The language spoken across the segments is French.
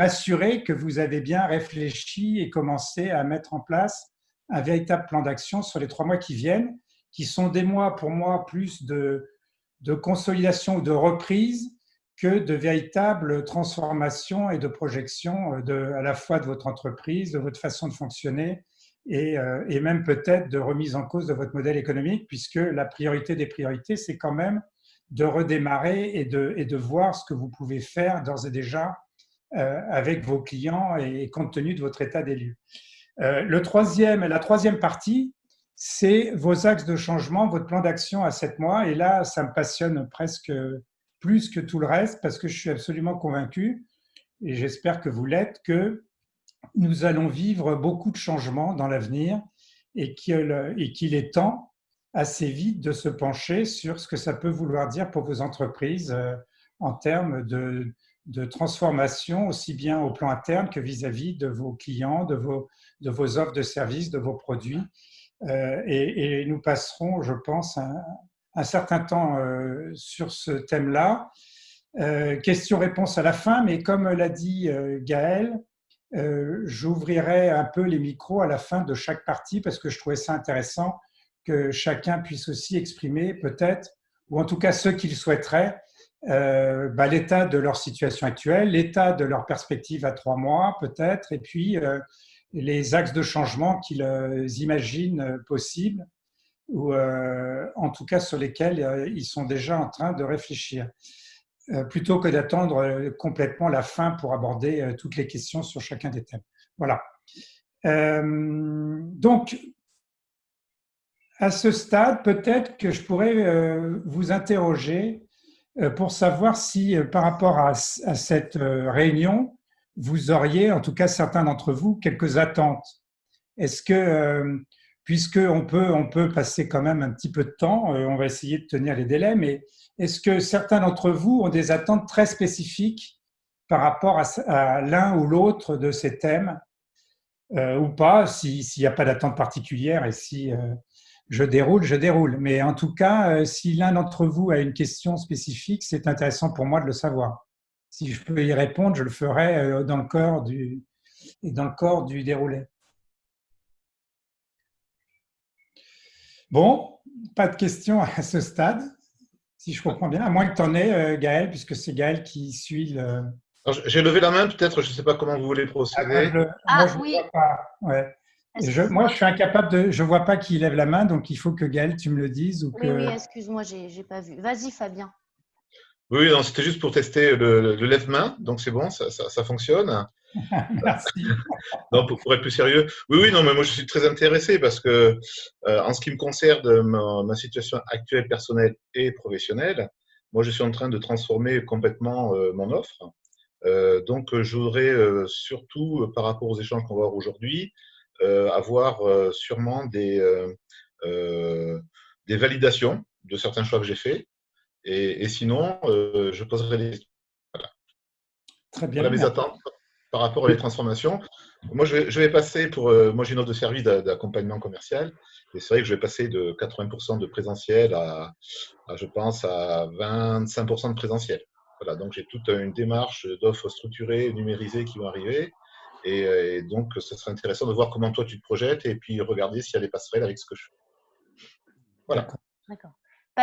m'assurer que vous avez bien réfléchi et commencé à mettre en place un véritable plan d'action sur les 3 mois qui viennent, qui sont des mois pour moi plus de consolidation ou de reprise que de véritable transformation et de projection à la fois de votre entreprise, de votre façon de fonctionner et même peut-être de remise en cause de votre modèle économique, puisque la priorité des priorités, c'est quand même de redémarrer et de voir ce que vous pouvez faire d'ores et déjà avec vos clients et compte tenu de votre état des lieux. La troisième partie, c'est vos axes de changement, votre plan d'action à 7 mois. Et là, ça me passionne presque plus que tout le reste parce que je suis absolument convaincu, et j'espère que vous l'êtes, que nous allons vivre beaucoup de changements dans l'avenir et qu'il est temps assez vite de se pencher sur ce que ça peut vouloir dire pour vos entreprises en termes de transformation, aussi bien au plan interne que vis-à-vis de vos clients, de vos offres de services, de vos produits. Et nous passerons, je pense, un certain temps sur ce thème-là. Question-réponse à la fin, mais comme l'a dit Gaël, j'ouvrirai un peu les micros à la fin de chaque partie parce que je trouvais ça intéressant que chacun puisse aussi exprimer peut-être, ou en tout cas ceux qui le souhaiteraient, l'état de leur situation actuelle, l'état de leur perspective à 3 mois peut-être, et puis les axes de changement qu'ils imaginent possibles, ou en tout cas sur lesquels ils sont déjà en train de réfléchir, plutôt que d'attendre complètement la fin pour aborder toutes les questions sur chacun des thèmes. Voilà. Donc, à ce stade, peut-être que je pourrais vous interroger pour savoir si, par rapport à cette réunion, vous auriez, en tout cas certains d'entre vous, quelques attentes. Est-ce que, puisqu'on peut passer quand même un petit peu de temps, on va essayer de tenir les délais, mais est-ce que certains d'entre vous ont des attentes très spécifiques par rapport à l'un ou l'autre de ces thèmes ou pas, s'il n'y a pas d'attente particulière et si je déroule. Mais en tout cas, si l'un d'entre vous a une question spécifique, c'est intéressant pour moi de le savoir. Si je peux y répondre, je le ferai dans le corps du déroulé. Bon, pas de questions à ce stade, si je comprends bien, à moins que tu en aies, Gaël, puisque c'est Gaël qui suit le… J'ai levé la main, peut-être, je ne sais pas comment vous voulez procéder. Moi, je ne vois pas. Ouais. Moi, je suis incapable de… Je ne vois pas qui lève la main, donc il faut que Gaël, tu me le dises. Ou que… Oui, excuse-moi, je n'ai pas vu. Vas-y, Fabien. Oui, non, c'était juste pour tester le lève-main, donc c'est bon, ça fonctionne. Merci. Non, pour être plus sérieux. Oui, non, mais moi je suis très intéressé parce que en ce qui me concerne, ma situation actuelle personnelle et professionnelle, moi je suis en train de transformer complètement mon offre. Donc je voudrais surtout, par rapport aux échanges qu'on va avoir aujourd'hui, avoir sûrement des validations de certains choix que j'ai faits. Et sinon, je poserai des questions. Voilà. Très bien. Voilà mes attentes par rapport à les transformations. Moi, je vais passer moi, j'ai une offre de service d'accompagnement commercial. Et c'est vrai que je vais passer de 80% de présentiel je pense, à 25% de présentiel. Voilà, donc j'ai toute une démarche d'offres structurées, numérisées qui vont arriver. Et donc, ce serait intéressant de voir comment toi tu te projettes et puis regarder s'il y a des passerelles avec ce que je fais. Voilà. D'accord.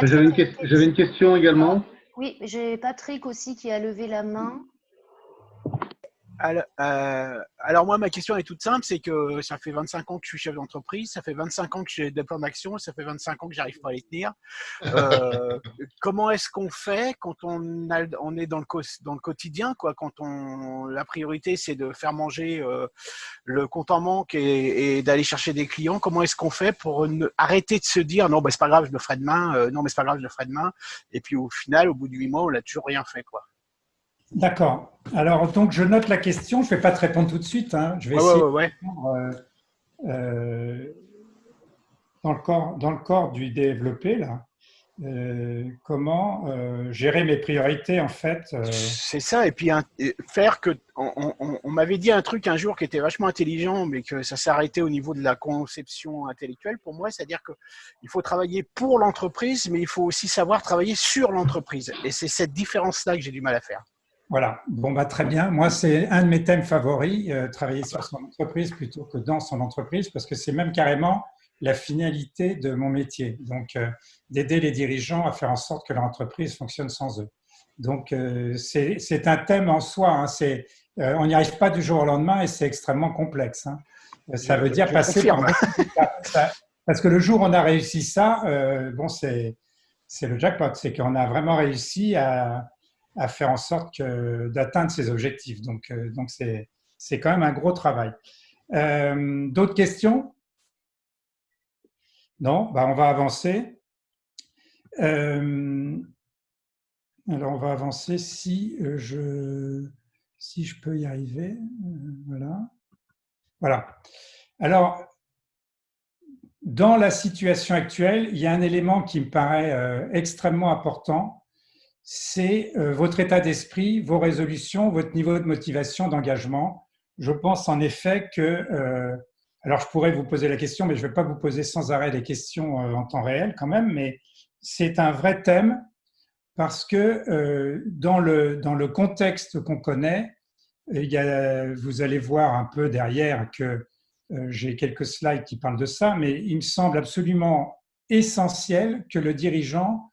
J'avais une question également. Oui, j'ai Patrick aussi qui a levé la main. Alors moi, ma question est toute simple, c'est que ça fait 25 ans que je suis chef d'entreprise, ça fait 25 ans que j'ai des plans d'action, ça fait 25 ans que j'arrive pas à les tenir. Comment est-ce qu'on fait quand on est dans le quotidien, quoi, quand la priorité c'est de faire manger le compte en manque et d'aller chercher des clients? Comment est-ce qu'on fait pour arrêter de se dire non, c'est pas grave, je le ferai demain, non, mais c'est pas grave, je le ferai demain, et puis au final, au bout de 8 mois, on n'a toujours rien fait, quoi. D'accord. Alors, donc, je note la question. Je ne vais pas te répondre tout de suite. Je vais essayer de répondre dans le corps du développé, là. Comment gérer mes priorités, en fait. C'est ça. Et puis, faire que… On m'avait dit un truc un jour qui était vachement intelligent, mais que ça s'arrêtait au niveau de la conception intellectuelle pour moi. C'est-à-dire qu'il faut travailler pour l'entreprise, mais il faut aussi savoir travailler sur l'entreprise. Et c'est cette différence-là que j'ai du mal à faire. Voilà. Bon, bah, très bien. Moi, c'est un de mes thèmes favoris, travailler sur son entreprise plutôt que dans son entreprise, parce que c'est même carrément la finalité de mon métier. Donc, d'aider les dirigeants à faire en sorte que leur entreprise fonctionne sans eux. Donc, c'est un thème en soi. Hein. On n'y arrive pas du jour au lendemain et c'est extrêmement complexe. Hein. Ça veut dire Je passer par confirme. beaucoup d'étapes. Parce que le jour où on a réussi ça, bon, c'est le jackpot. C'est qu'on a vraiment réussi à faire en sorte d'atteindre ses objectifs. Donc c'est quand même un gros travail. D'autres questions? Non? Bah, on va avancer. Alors, on va avancer si je peux y arriver. Voilà. Voilà. Alors, dans la situation actuelle, il y a un élément qui me paraît extrêmement important, c'est votre état d'esprit, vos résolutions, votre niveau de motivation, d'engagement. Je pense en effet que, alors je pourrais vous poser la question, mais je ne vais pas vous poser sans arrêt des questions en temps réel quand même, mais c'est un vrai thème parce que dans le contexte qu'on connaît, vous allez voir un peu derrière que j'ai quelques slides qui parlent de ça, mais il me semble absolument essentiel que le dirigeant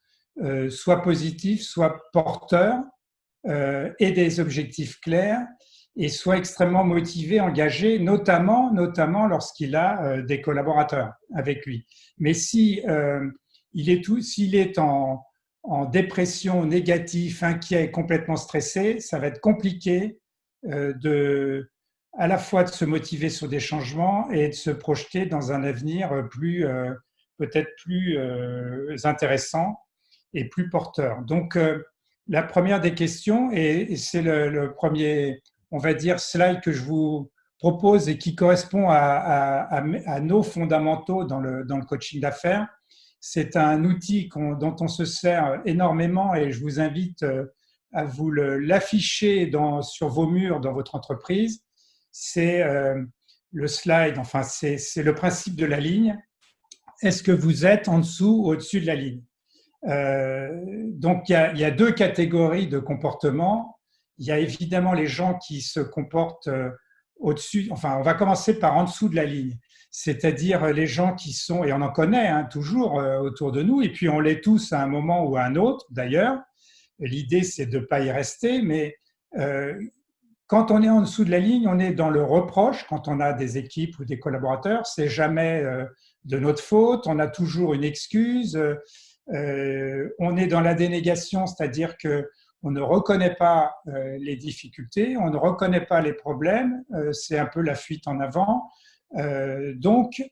soit positif, soit porteur, ait des objectifs clairs et soit extrêmement motivé, engagé, notamment lorsqu'il a des collaborateurs avec lui. Mais si s'il est en dépression, négatif, inquiet, complètement stressé, ça va être compliqué à la fois de se motiver sur des changements et de se projeter dans un avenir peut-être plus intéressant et plus porteur. Donc, la première des questions, et c'est le premier, on va dire, slide que je vous propose et qui correspond à nos fondamentaux dans le coaching d'affaires. C'est un outil dont on se sert énormément et je vous invite à vous l'afficher sur vos murs dans votre entreprise. C'est le slide, enfin c'est le principe de la ligne. Est-ce que vous êtes en dessous ou au-dessus de la ligne? Donc il y a deux catégories de comportements. Il y a évidemment les gens qui se comportent au-dessus, enfin on va commencer par en dessous de la ligne, c'est-à-dire les gens qui sont, et on en connaît toujours autour de nous, et puis on l'est tous à un moment ou à un autre d'ailleurs. L'idée c'est de ne pas y rester, mais quand on est en dessous de la ligne, on est dans le reproche. Quand on a des équipes ou des collaborateurs, c'est jamais de notre faute, on a toujours une excuse. On est dans la dénégation, c'est-à-dire que on ne reconnaît pas les difficultés, on ne reconnaît pas les problèmes, c'est un peu la fuite en avant. Donc,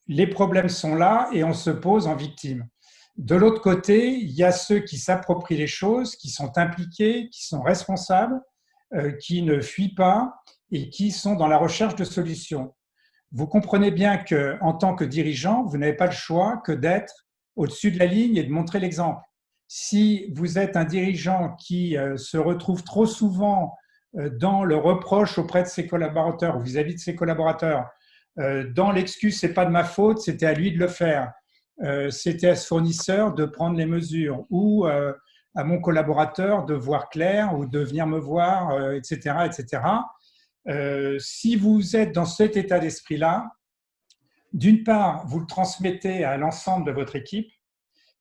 les problèmes sont là et on se pose en victime. De l'autre côté, il y a ceux qui s'approprient les choses, qui sont impliqués, qui sont responsables, qui ne fuient pas et qui sont dans la recherche de solutions. Vous comprenez bien qu'en tant que dirigeant, vous n'avez pas le choix que d'être au-dessus de la ligne et de montrer l'exemple. Si vous êtes un dirigeant qui se retrouve trop souvent dans le reproche auprès de ses collaborateurs ou vis-à-vis de ses collaborateurs, dans l'excuse « c'est pas de ma faute, c'était à lui de le faire », c'était à ce fournisseur de prendre les mesures ou à mon collaborateur de voir clair ou de venir me voir, etc., etc. Si vous êtes dans cet état d'esprit-là, d'une part, vous le transmettez à l'ensemble de votre équipe,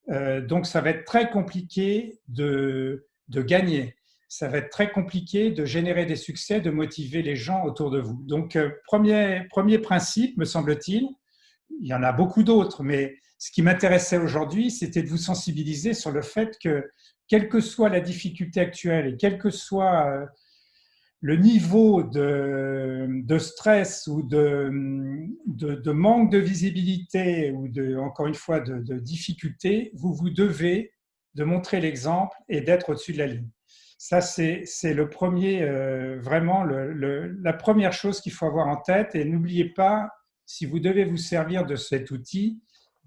donc ça va être très compliqué de gagner. Ça va être très compliqué de générer des succès, de motiver les gens autour de vous. Donc, premier principe, me semble-t-il, il y en a beaucoup d'autres, mais ce qui m'intéressait aujourd'hui, c'était de vous sensibiliser sur le fait que, quelle que soit la difficulté actuelle et quel que soit le niveau de stress ou de manque de visibilité ou encore une fois de difficulté, vous devez de montrer l'exemple et d'être au-dessus de la ligne. Ça, c'est le premier, vraiment la première chose qu'il faut avoir en tête. Et n'oubliez pas, si vous devez vous servir de cet outil,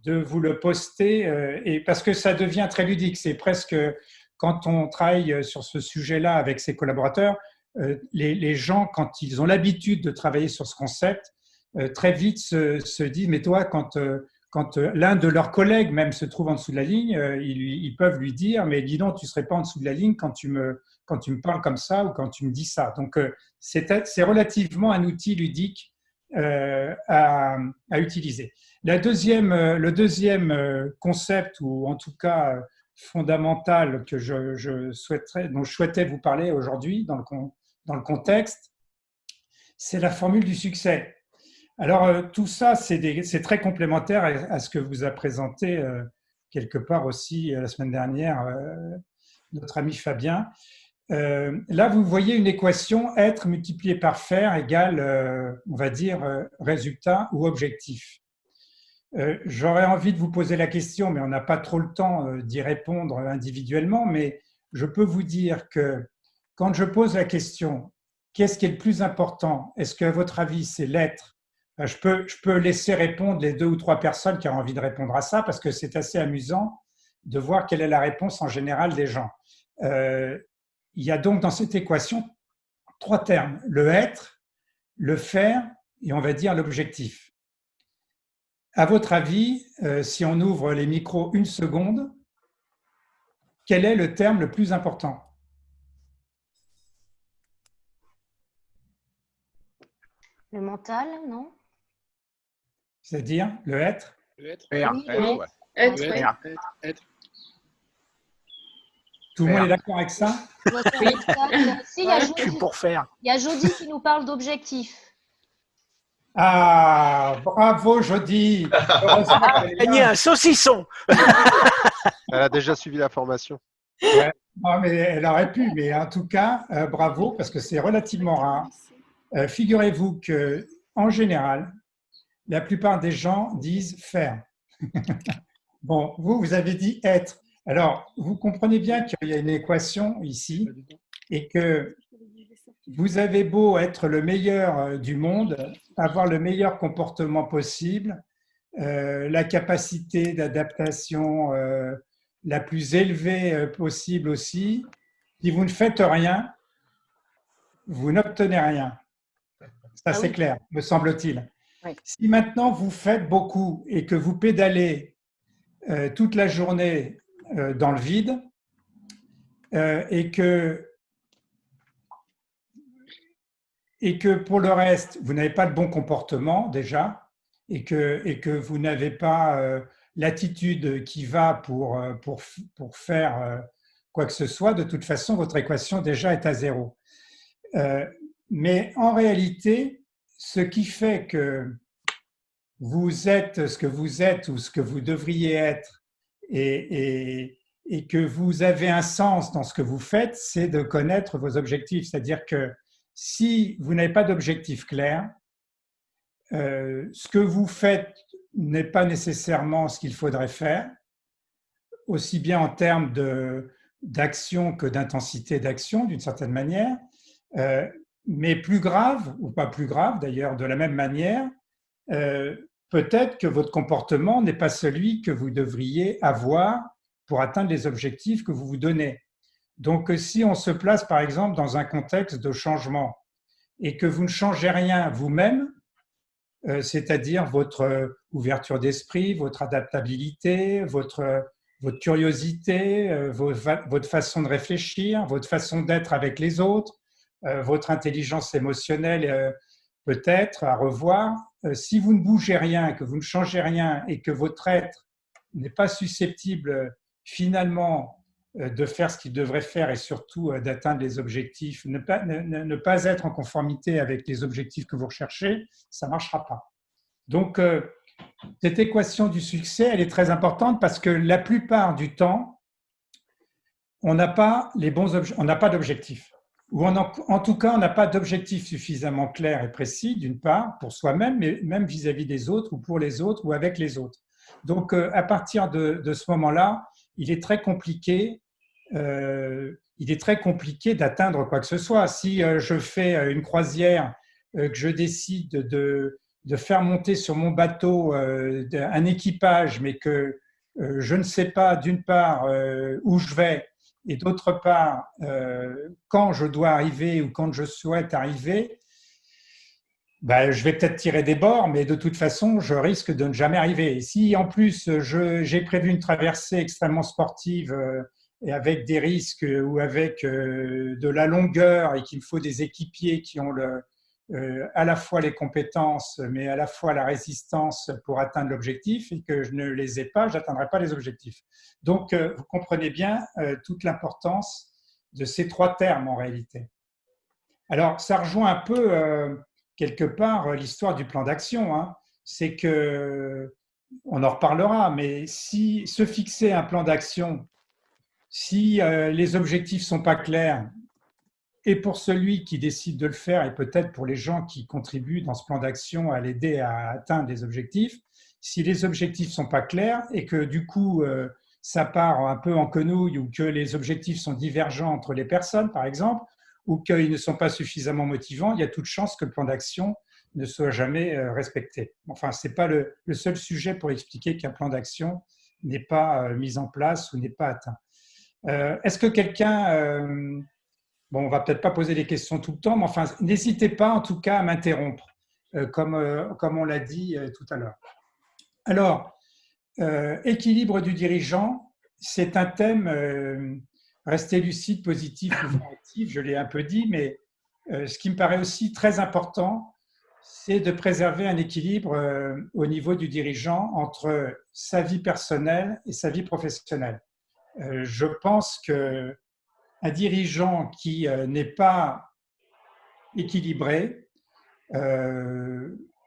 de vous le poster, et parce que ça devient très ludique. C'est presque, quand on travaille sur ce sujet-là avec ses collaborateurs, les gens, quand ils ont l'habitude de travailler sur ce concept, très vite se disent « mais toi, quand quand l'un de leurs collègues même se trouve en dessous de la ligne, ils peuvent lui dire « mais dis donc, tu ne serais pas en dessous de la ligne quand tu me parles comme ça ou quand tu me dis ça ». Donc, c'est relativement un outil ludique à utiliser. Le deuxième concept, ou en tout cas fondamental, que dont je souhaitais vous parler aujourd'hui dans le contexte, c'est la formule du succès. Alors, tout ça, c'est très complémentaire à ce que vous a présenté quelque part aussi la semaine dernière notre ami Fabien. Là, vous voyez une équation être multiplié par faire égale, on va dire, résultat ou objectif. J'aurais envie de vous poser la question, mais on n'a pas trop le temps d'y répondre individuellement, mais je peux vous dire que quand je pose la question, qu'est-ce qui est le plus important? Est-ce qu'à votre avis, c'est l'être? Je peux laisser répondre les 2 ou 3 personnes qui ont envie de répondre à ça, parce que c'est assez amusant de voir quelle est la réponse en général des gens. Il y a donc dans cette équation 3 termes, le être, le faire et on va dire l'objectif. À votre avis, si on ouvre les micros une seconde, quel est le terme le plus important? Le mental, non? C'est-à-dire le être? Faire. Oui, Être, ouais. Être, Ouais. ouais. Faire. Tout le monde Faire. est d'accord avec ça? Oui. Si, il y a Je suis Jody. pour faire. Il y a Jody qui nous parle d'objectifs. Ah, bravo Jody! Heureusement qu'elle est Gagner là. un saucisson. Elle a déjà suivi la formation. Ouais. Non, mais elle aurait pu, mais en tout cas, bravo, parce que c'est relativement rare. Figurez-vous que, en général, la plupart des gens disent faire. Bon, vous avez dit être. Alors, vous comprenez bien qu'il y a une équation ici et que vous avez beau être le meilleur du monde, avoir le meilleur comportement possible, la capacité d'adaptation la plus élevée possible aussi, si vous ne faites rien, vous n'obtenez rien. Ça, c'est clair, me semble-t-il. Oui. Si maintenant vous faites beaucoup et que vous pédalez toute la journée dans le vide et que pour le reste, vous n'avez pas le bon comportement déjà et que vous n'avez pas l'attitude qui va pour faire quoi que ce soit, de toute façon, votre équation déjà est à 0. Mais en réalité, ce qui fait que vous êtes ce que vous êtes ou ce que vous devriez être et que vous avez un sens dans ce que vous faites, c'est de connaître vos objectifs. C'est-à-dire que si vous n'avez pas d'objectif clair, ce que vous faites n'est pas nécessairement ce qu'il faudrait faire, aussi bien en termes d'action que d'intensité d'action, d'une certaine manière, mais plus grave, ou pas plus grave d'ailleurs, de la même manière, peut-être que votre comportement n'est pas celui que vous devriez avoir pour atteindre les objectifs que vous vous donnez. Donc, si on se place, par exemple, dans un contexte de changement et que vous ne changez rien vous-même, c'est-à-dire votre ouverture d'esprit, votre adaptabilité, votre curiosité, votre façon de réfléchir, votre façon d'être avec les autres, votre intelligence émotionnelle peut-être à revoir. Si vous ne bougez rien, que vous ne changez rien et que votre être n'est pas susceptible finalement de faire ce qu'il devrait faire et surtout d'atteindre les objectifs, ne pas être en conformité avec les objectifs que vous recherchez, ça ne marchera pas. Donc, cette équation du succès, elle est très importante parce que la plupart du temps, on n'a pas d'objectifs. Ou en tout cas, on n'a pas d'objectif suffisamment clair et précis, d'une part, pour soi-même, mais même vis-à-vis des autres, ou pour les autres, ou avec les autres. Donc, à partir de ce moment-là, il est très compliqué d'atteindre quoi que ce soit. Si je fais une croisière, que je décide de faire monter sur mon bateau un équipage, mais que je ne sais pas, d'une part, où je vais, et d'autre part, quand je dois arriver ou quand je souhaite arriver, ben, je vais peut-être tirer des bords, mais de toute façon, je risque de ne jamais arriver. Et si en plus j'ai prévu une traversée extrêmement sportive et avec des risques ou avec de la longueur et qu'il me faut des équipiers qui ont à la fois les compétences, mais à la fois la résistance pour atteindre l'objectif et que je ne les ai pas, je n'atteindrai pas les objectifs. Donc, vous comprenez bien toute l'importance de ces trois termes en réalité. Alors, ça rejoint un peu quelque part l'histoire du plan d'action. Hein. C'est que, on en reparlera, mais si se fixer un plan d'action, si les objectifs sont pas clairs, et pour celui qui décide de le faire, et peut-être pour les gens qui contribuent dans ce plan d'action à l'aider à atteindre les objectifs, si les objectifs sont pas clairs et que du coup ça part un peu en quenouille ou que les objectifs sont divergents entre les personnes, par exemple, ou qu'ils ne sont pas suffisamment motivants, il y a toute chance que le plan d'action ne soit jamais respecté. Enfin, ce n'est pas le seul sujet pour expliquer qu'un plan d'action n'est pas mis en place ou n'est pas atteint. Est-ce que quelqu'un... bon, on va peut-être pas poser des questions tout le temps, mais enfin, n'hésitez pas en tout cas à m'interrompre, comme on l'a dit tout à l'heure. Alors, équilibre du dirigeant, c'est un thème, rester lucide, positif ou actif, je l'ai un peu dit, mais ce qui me paraît aussi très important, c'est de préserver un équilibre au niveau du dirigeant entre sa vie personnelle et sa vie professionnelle. Je pense qu'un dirigeant qui n'est pas équilibré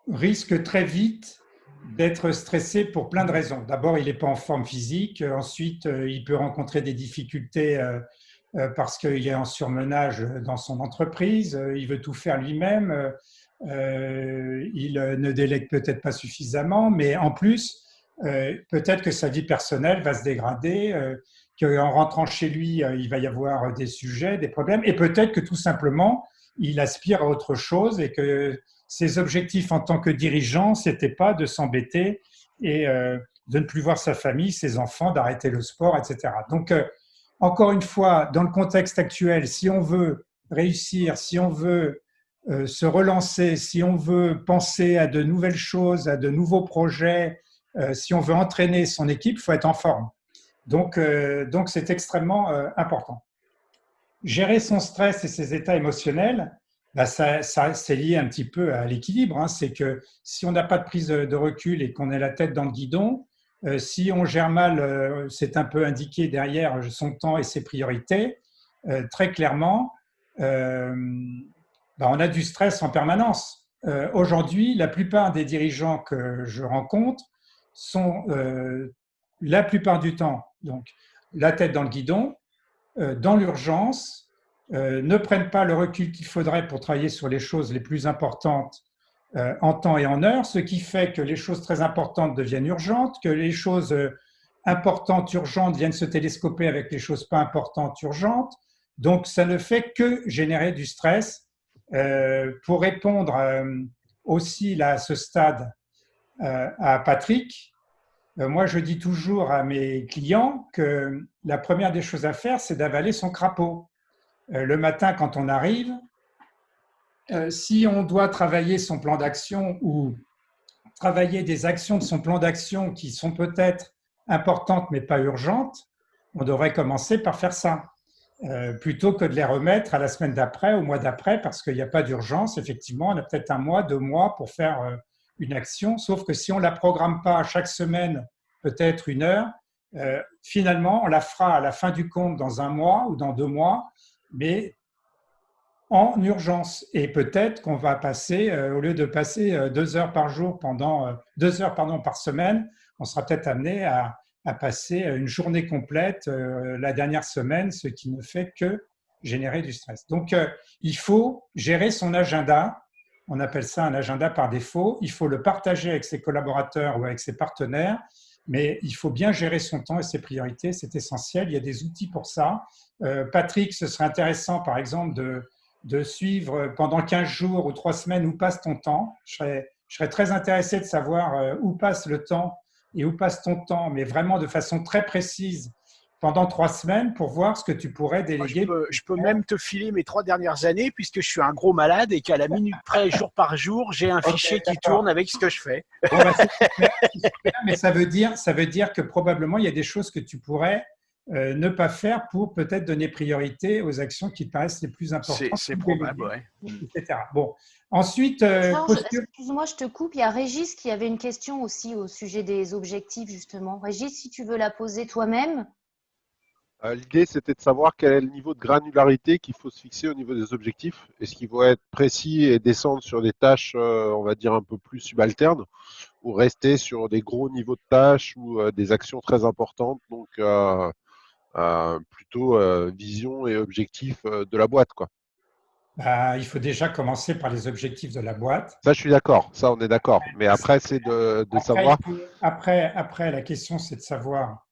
risque très vite d'être stressé pour plein de raisons. D'abord, il n'est pas en forme physique. Ensuite, il peut rencontrer des difficultés parce qu'il est en surmenage dans son entreprise. Il veut tout faire lui-même. Il ne délègue peut-être pas suffisamment, mais en plus, peut-être que sa vie personnelle va se dégrader, qu'en rentrant chez lui, il va y avoir des sujets, des problèmes, et peut-être que tout simplement, il aspire à autre chose et que ses objectifs en tant que dirigeant, ce n'était pas de s'embêter et de ne plus voir sa famille, ses enfants, d'arrêter le sport, etc. Donc, encore une fois, dans le contexte actuel, si on veut réussir, si on veut se relancer, si on veut penser à de nouvelles choses, à de nouveaux projets, si on veut entraîner son équipe, il faut être en forme. Donc c'est extrêmement important. Gérer son stress et ses états émotionnels, bah c'est lié un petit peu à l'équilibre. Hein. C'est que si on n'a pas de prise de recul et qu'on a la tête dans le guidon, si on gère mal, c'est un peu indiqué derrière son temps et ses priorités, très clairement, bah on a du stress en permanence. Aujourd'hui, la plupart des dirigeants que je rencontre sont la plupart du temps donc la tête dans le guidon, dans l'urgence, ne prennent pas le recul qu'il faudrait pour travailler sur les choses les plus importantes en temps et en heure, ce qui fait que les choses très importantes deviennent urgentes, que les choses importantes, urgentes viennent se télescoper avec les choses pas importantes, urgentes. Donc, ça ne fait que générer du stress. Pour répondre aussi là, à ce stade à Patrick, moi, je dis toujours à mes clients que la première des choses à faire, c'est d'avaler son crapaud. Le matin, quand on arrive, si on doit travailler son plan d'action ou travailler des actions de son plan d'action qui sont peut-être importantes mais pas urgentes, on devrait commencer par faire ça, plutôt que de les remettre à la semaine d'après, au mois d'après, parce qu'il n'y a pas d'urgence. Effectivement, on a peut-être un mois, 2 mois pour faire une action, sauf que si on ne la programme pas chaque semaine, peut-être 1 heure, finalement, on la fera à la fin du compte dans 1 mois ou dans 2 mois, mais en urgence. Et peut-être qu'on va passer, au lieu de passer 2 heures par jour pendant 2 heures par semaine, on sera peut-être amené à passer une journée complète la dernière semaine, ce qui ne fait que générer du stress. Donc, il faut gérer son agenda. On appelle ça un agenda par défaut. Il faut le partager avec ses collaborateurs ou avec ses partenaires, mais il faut bien gérer son temps et ses priorités. C'est essentiel. Il y a des outils pour ça. Patrick, ce serait intéressant, par exemple, de suivre pendant 15 jours ou 3 semaines où passe ton temps. Je serais très intéressé de savoir où passe le temps et où passe ton temps, mais vraiment de façon très précise pendant 3 semaines pour voir ce que tu pourrais Moi, déléguer. je peux même te filer mes 3 dernières années puisque je suis un gros malade et qu'à la minute près, jour par jour, j'ai un Ok, fichier qui d'accord. tourne avec ce que je fais. Bon, bah, c'est super, mais ça veut dire que probablement il y a des choses que tu pourrais ne pas faire pour peut-être donner priorité aux actions qui te paraissent les plus importantes, C'est ou probable, déléguer, ouais. etc. Bon, ensuite, Georges, posture. excuse-moi, je te coupe. Il y a Régis qui avait une question aussi au sujet des objectifs, justement. Régis, si tu veux la poser toi-même. L'idée, c'était de savoir quel est le niveau de granularité qu'il faut se fixer au niveau des objectifs. Est-ce qu'il faut être précis et descendre sur des tâches, on va dire, un peu plus subalternes, ou rester sur des gros niveaux de tâches ou des actions très importantes, donc plutôt vision et objectif de la boîte, quoi. Bah, il faut déjà commencer par les objectifs de la boîte. Ça, je suis d'accord. Ça, on est d'accord. Mais après, c'est de savoir. Après, la question, c'est de savoir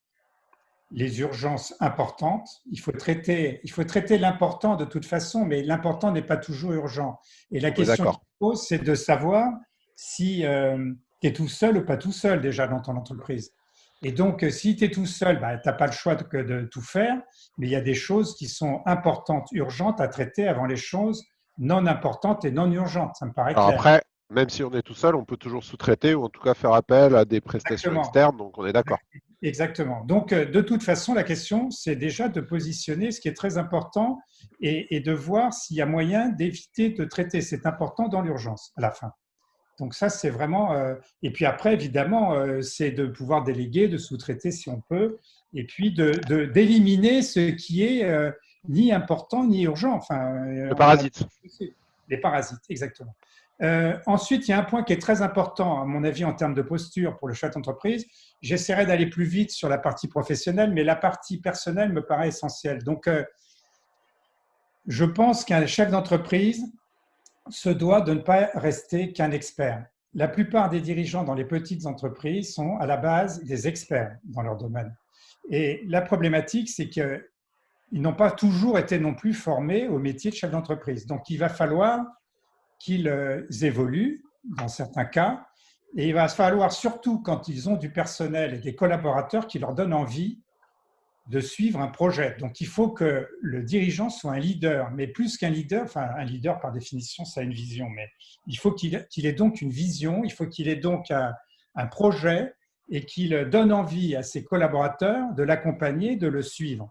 les urgences importantes. Il faut traiter l'important de toute façon, mais l'important n'est pas toujours urgent. Et la On est question qui d'accord. se pose, c'est de savoir si tu es tout seul ou pas tout seul déjà dans ton entreprise. Et donc, si tu es tout seul, bah, tu n'as pas le choix de tout faire, mais il y a des choses qui sont importantes, urgentes à traiter avant les choses non importantes et non urgentes. Ça me paraît Alors clair. après, même si on est tout seul, on peut toujours sous-traiter ou en tout cas faire appel à des prestations Exactement. externes. Donc, on est d'accord. Exactement. Donc, de toute façon, la question, c'est déjà de positionner ce qui est très important et de voir s'il y a moyen d'éviter de traiter cet important dans l'urgence à la fin. Donc ça, c'est vraiment… et puis après, évidemment, c'est de pouvoir déléguer, de sous-traiter si on peut, et puis d'éliminer ce qui est ni important ni urgent. Enfin, Le parasite. les parasites, exactement. Ensuite, il y a un point qui est très important, à mon avis, en termes de posture pour le chef d'entreprise. J'essaierai d'aller plus vite sur la partie professionnelle, mais la partie personnelle me paraît essentielle. Donc, je pense qu'un chef d'entreprise se doit de ne pas rester qu'un expert. La plupart des dirigeants dans les petites entreprises sont à la base des experts dans leur domaine. Et la problématique, c'est qu'ils n'ont pas toujours été non plus formés au métier de chef d'entreprise. Donc, il va falloir qu'ils évoluent dans certains cas. Et il va falloir surtout, quand ils ont du personnel et des collaborateurs, qui leur donnent envie de suivre un projet. Donc, il faut que le dirigeant soit un leader, mais plus qu'un leader, enfin, un leader par définition, ça a une vision, mais il faut qu'il ait donc une vision, il faut qu'il ait donc un projet et qu'il donne envie à ses collaborateurs de l'accompagner, de le suivre.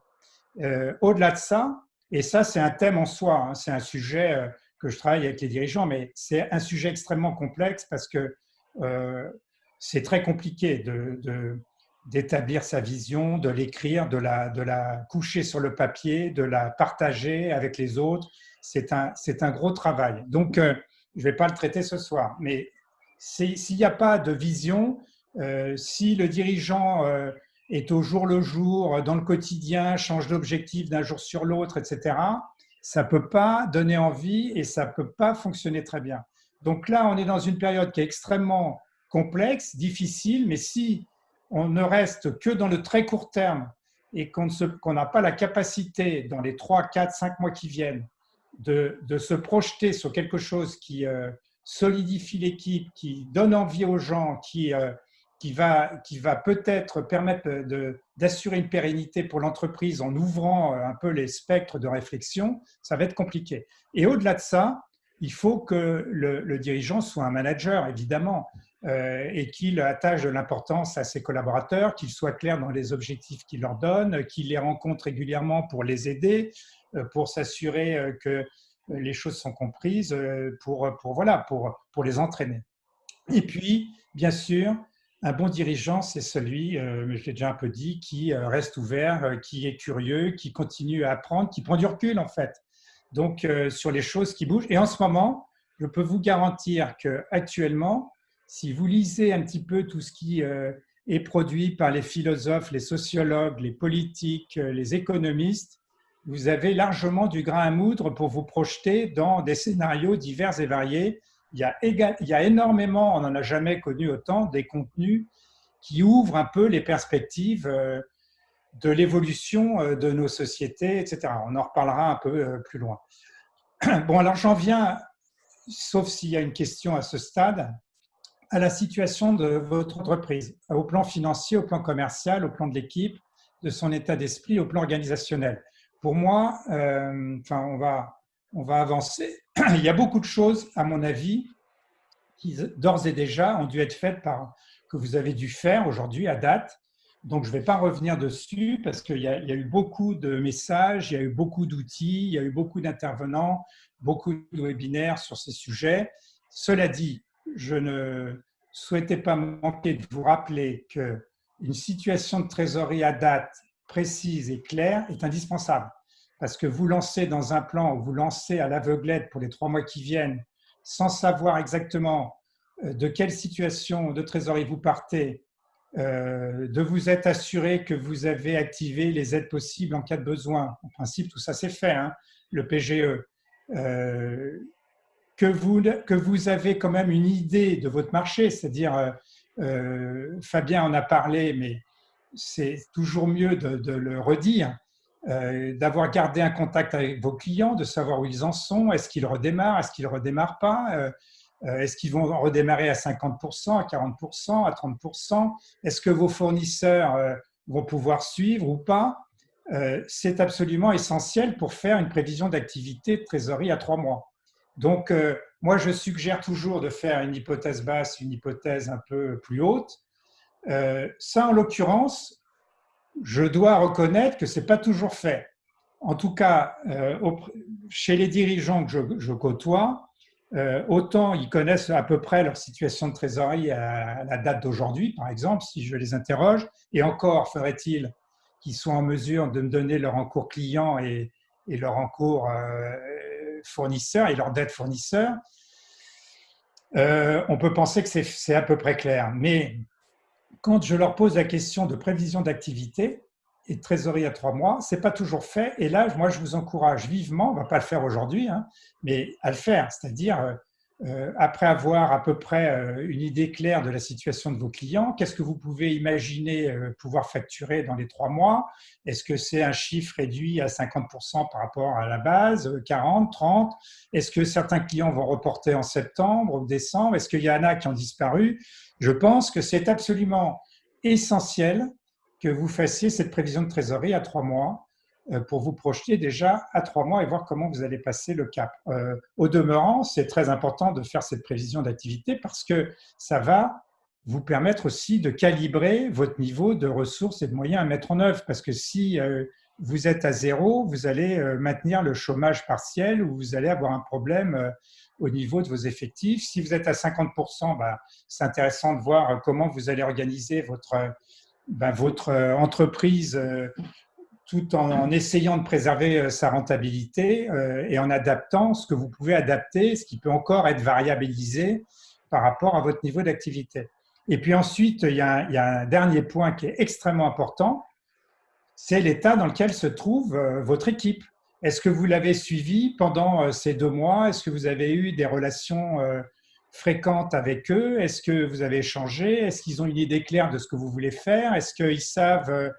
Au-delà de ça, et ça, c'est un thème en soi, hein, c'est un sujet que je travaille avec les dirigeants, mais c'est un sujet extrêmement complexe parce que c'est très compliqué d'établir sa vision, de l'écrire, de la coucher sur le papier, de la partager avec les autres. C'est un gros travail. Donc, je ne vais pas le traiter ce soir, mais s'il n'y a pas de vision, si le dirigeant est au jour le jour, dans le quotidien, change d'objectif d'un jour sur l'autre, etc., ça ne peut pas donner envie et ça ne peut pas fonctionner très bien. Donc là, on est dans une période qui est extrêmement complexe, difficile, mais si on ne reste que dans le très court terme et qu'on n'a pas la capacité dans les 3, 4, 5 mois qui viennent de se projeter sur quelque chose qui solidifie l'équipe, qui donne envie aux gens, qui va peut-être permettre d'assurer une pérennité pour l'entreprise en ouvrant un peu les spectres de réflexion, ça va être compliqué. Et au-delà de ça, il faut que le dirigeant soit un manager, évidemment, et qu'il attache de l'importance à ses collaborateurs, qu'il soit clair dans les objectifs qu'il leur donne, qu'il les rencontre régulièrement pour les aider, pour s'assurer que les choses sont comprises, pour les entraîner. Et puis, bien sûr, un bon dirigeant, c'est celui, je l'ai déjà un peu dit, qui reste ouvert, qui est curieux, qui continue à apprendre, qui prend du recul en fait. Donc, sur les choses qui bougent. Et en ce moment, je peux vous garantir qu'actuellement, si vous lisez un petit peu tout ce qui est produit par les philosophes, les sociologues, les politiques, les économistes, vous avez largement du grain à moudre pour vous projeter dans des scénarios divers et variés. Il y a énormément, on n'en a jamais connu autant, des contenus qui ouvrent un peu les perspectives de l'évolution de nos sociétés, etc. On en reparlera un peu plus loin. Bon, alors j'en viens, sauf s'il y a une question à ce stade, à la situation de votre entreprise, au plan financier, au plan commercial, au plan de l'équipe. de son état d'esprit au plan organisationnel. Pour moi, on va avancer. Il y a beaucoup de choses, à mon avis, qui d'ores et déjà ont dû être faites que vous avez dû faire aujourd'hui à date. Donc, je ne vais pas revenir dessus parce qu'il y a eu beaucoup de messages, il y a eu beaucoup d'outils, il y a eu beaucoup d'intervenants, beaucoup de webinaires sur ces sujets. Cela dit, je ne souhaitais pas manquer de vous rappeler qu'une situation de trésorerie à date précise et claire est indispensable. Parce que vous lancez dans un plan ou vous lancez à l'aveuglette pour les 3 mois qui viennent sans savoir exactement de quelle situation de trésorerie vous partez, de vous être assuré que vous avez activé les aides possibles en cas de besoin. En principe, tout ça c'est fait, hein, le PGE. Que vous avez quand même une idée de votre marché, c'est-à-dire, Fabien en a parlé, mais c'est toujours mieux de le redire, d'avoir gardé un contact avec vos clients, de savoir où ils en sont, est-ce qu'ils redémarrent, est-ce qu'ils ne redémarrent pas, est-ce qu'ils vont redémarrer à 50%, à 40%, à 30%, est-ce que vos fournisseurs vont pouvoir suivre ou pas. C'est absolument essentiel pour faire une prévision d'activité de trésorerie à 3 mois. Donc, moi, je suggère toujours de faire une hypothèse basse, une hypothèse un peu plus haute. Ça, en l'occurrence, je dois reconnaître que ce n'est pas toujours fait. En tout cas, chez les dirigeants que je côtoie, autant ils connaissent à peu près leur situation de trésorerie à la date d'aujourd'hui, par exemple, si je les interroge, et encore faudrait-il qu'ils soient en mesure de me donner leur encours client et leur encours fournisseur et leur dette fournisseur. On peut penser que c'est à peu près clair, mais quand je leur pose la question de prévision d'activité et de trésorerie à 3 mois, ce n'est pas toujours fait. Et là, moi, je vous encourage vivement, on ne va pas le faire aujourd'hui, hein, mais à le faire. C'est-à-dire, après avoir à peu près une idée claire de la situation de vos clients, qu'est-ce que vous pouvez imaginer pouvoir facturer dans les 3 mois? Est-ce que c'est un chiffre réduit à 50% par rapport à la base, 40, 30? Est-ce que certains clients vont reporter en septembre ou décembre? Est-ce qu'il y en a qui ont disparu? Je pense que c'est absolument essentiel que vous fassiez cette prévision de trésorerie à 3 mois pour vous projeter déjà à 3 mois et voir comment vous allez passer le cap. Au demeurant, c'est très important de faire cette prévision d'activité parce que ça va vous permettre aussi de calibrer votre niveau de ressources et de moyens à mettre en œuvre. Parce que si vous êtes à 0, vous allez maintenir le chômage partiel ou vous allez avoir un problème au niveau de vos effectifs. Si vous êtes à 50%, c'est intéressant de voir comment vous allez organiser votre entreprise tout en essayant de préserver sa rentabilité et en adaptant ce que vous pouvez adapter, ce qui peut encore être variabilisé par rapport à votre niveau d'activité. Et puis ensuite, il y a un dernier point qui est extrêmement important, c'est l'état dans lequel se trouve votre équipe. Est-ce que vous l'avez suivi pendant ces 2 mois? Est-ce que vous avez eu des relations fréquentes avec eux? Est-ce que vous avez échangé? Est-ce qu'ils ont une idée claire de ce que vous voulez faire? Est-ce qu'ils savent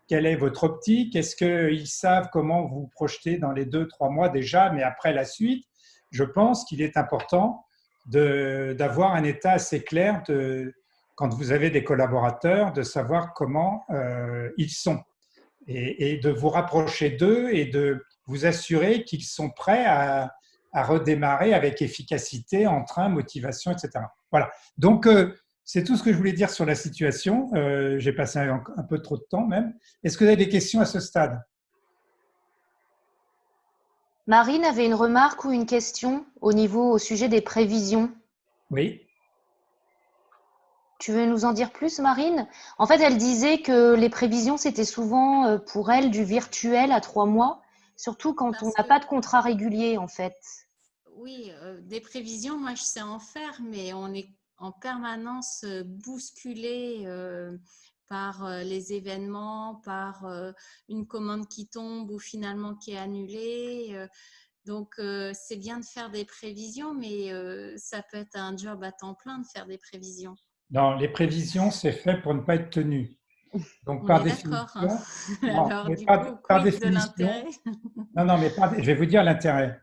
quelle est votre optique? Est-ce qu'ils savent comment vous projetez dans les 2-3 mois déjà, mais après la suite? Je pense qu'il est important d'avoir un état assez clair quand vous avez des collaborateurs, de savoir comment ils sont et de vous rapprocher d'eux et de vous assurer qu'ils sont prêts à redémarrer avec efficacité, entrain, motivation, etc. Voilà. Donc, c'est tout ce que je voulais dire sur la situation. J'ai passé un peu trop de temps même. Est-ce que vous avez des questions à ce stade? Marine avait une remarque ou une question au sujet des prévisions. Oui. Tu veux nous en dire plus, Marine? En fait, elle disait que les prévisions, c'était souvent pour elle du virtuel à 3 mois, surtout quand on n'a pas de contrat régulier, en fait. Oui, des prévisions, moi, je sais en faire, mais on est en permanence bousculé par les événements, par une commande qui tombe ou finalement qui est annulée. Donc, c'est bien de faire des prévisions, mais ça peut être un job à temps plein de faire des prévisions. Non, les prévisions, c'est fait pour ne pas être tenu. Donc, par définition, alors, du coup, par quid de l'intérêt? Non, mais je vais vous dire l'intérêt.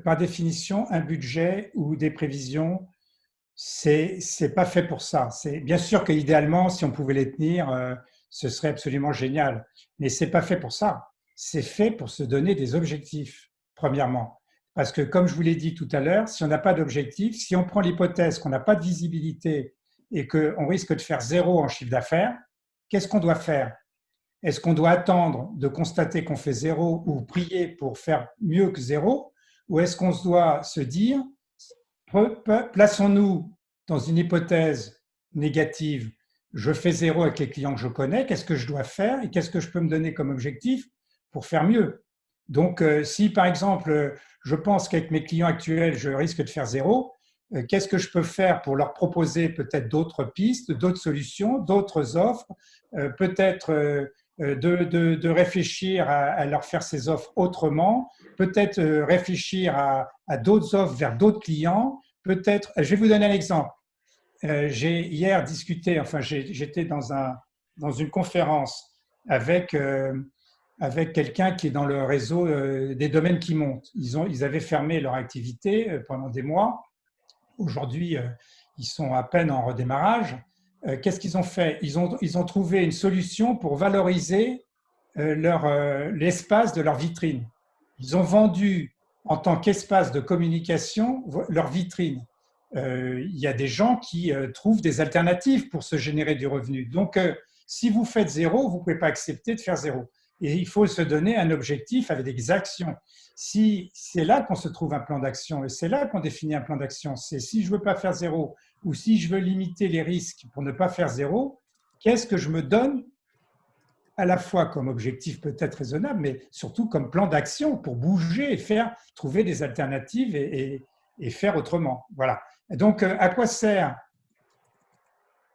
Par définition, un budget ou des prévisions, c'est pas fait pour ça. C'est bien sûr qu'idéalement, si on pouvait les tenir, ce serait absolument génial. Mais ce n'est pas fait pour ça. C'est fait pour se donner des objectifs, premièrement. Parce que, comme je vous l'ai dit tout à l'heure, si on n'a pas d'objectif, si on prend l'hypothèse qu'on n'a pas de visibilité et qu'on risque de faire 0 en chiffre d'affaires, qu'est-ce qu'on doit faire? Est-ce qu'on doit attendre de constater qu'on fait 0 ou prier pour faire mieux que 0? Ou est-ce qu'on doit se dire, plaçons-nous dans une hypothèse négative, je fais 0 avec les clients que je connais, qu'est-ce que je dois faire et qu'est-ce que je peux me donner comme objectif pour faire mieux? Donc, si par exemple, je pense qu'avec mes clients actuels, je risque de faire 0, qu'est-ce que je peux faire pour leur proposer peut-être d'autres pistes, d'autres solutions, d'autres offres, peut-être de réfléchir à leur faire ces offres autrement, peut-être réfléchir à d'autres offres vers d'autres clients, peut-être, je vais vous donner un exemple. J'ai hier discuté, enfin j'étais dans une conférence avec quelqu'un qui est dans le réseau des domaines qui montent. Ils avaient fermé leur activité pendant des mois. Aujourd'hui, ils sont à peine en redémarrage. Qu'est-ce qu'ils ont fait? Ils ont trouvé une solution pour valoriser l'espace de leur vitrine. Ils ont vendu en tant qu'espace de communication leur vitrine. Il y a des gens qui trouvent des alternatives pour se générer du revenu. Donc, si vous faites 0, vous ne pouvez pas accepter de faire 0. Et il faut se donner un objectif avec des actions. Si c'est là qu'on se trouve un plan d'action et c'est là qu'on définit un plan d'action, c'est si je ne veux pas faire 0 ou si je veux limiter les risques pour ne pas faire 0, qu'est-ce que je me donne à la fois comme objectif peut-être raisonnable, mais surtout comme plan d'action pour bouger et trouver des alternatives et faire autrement. Voilà. Donc, à quoi sert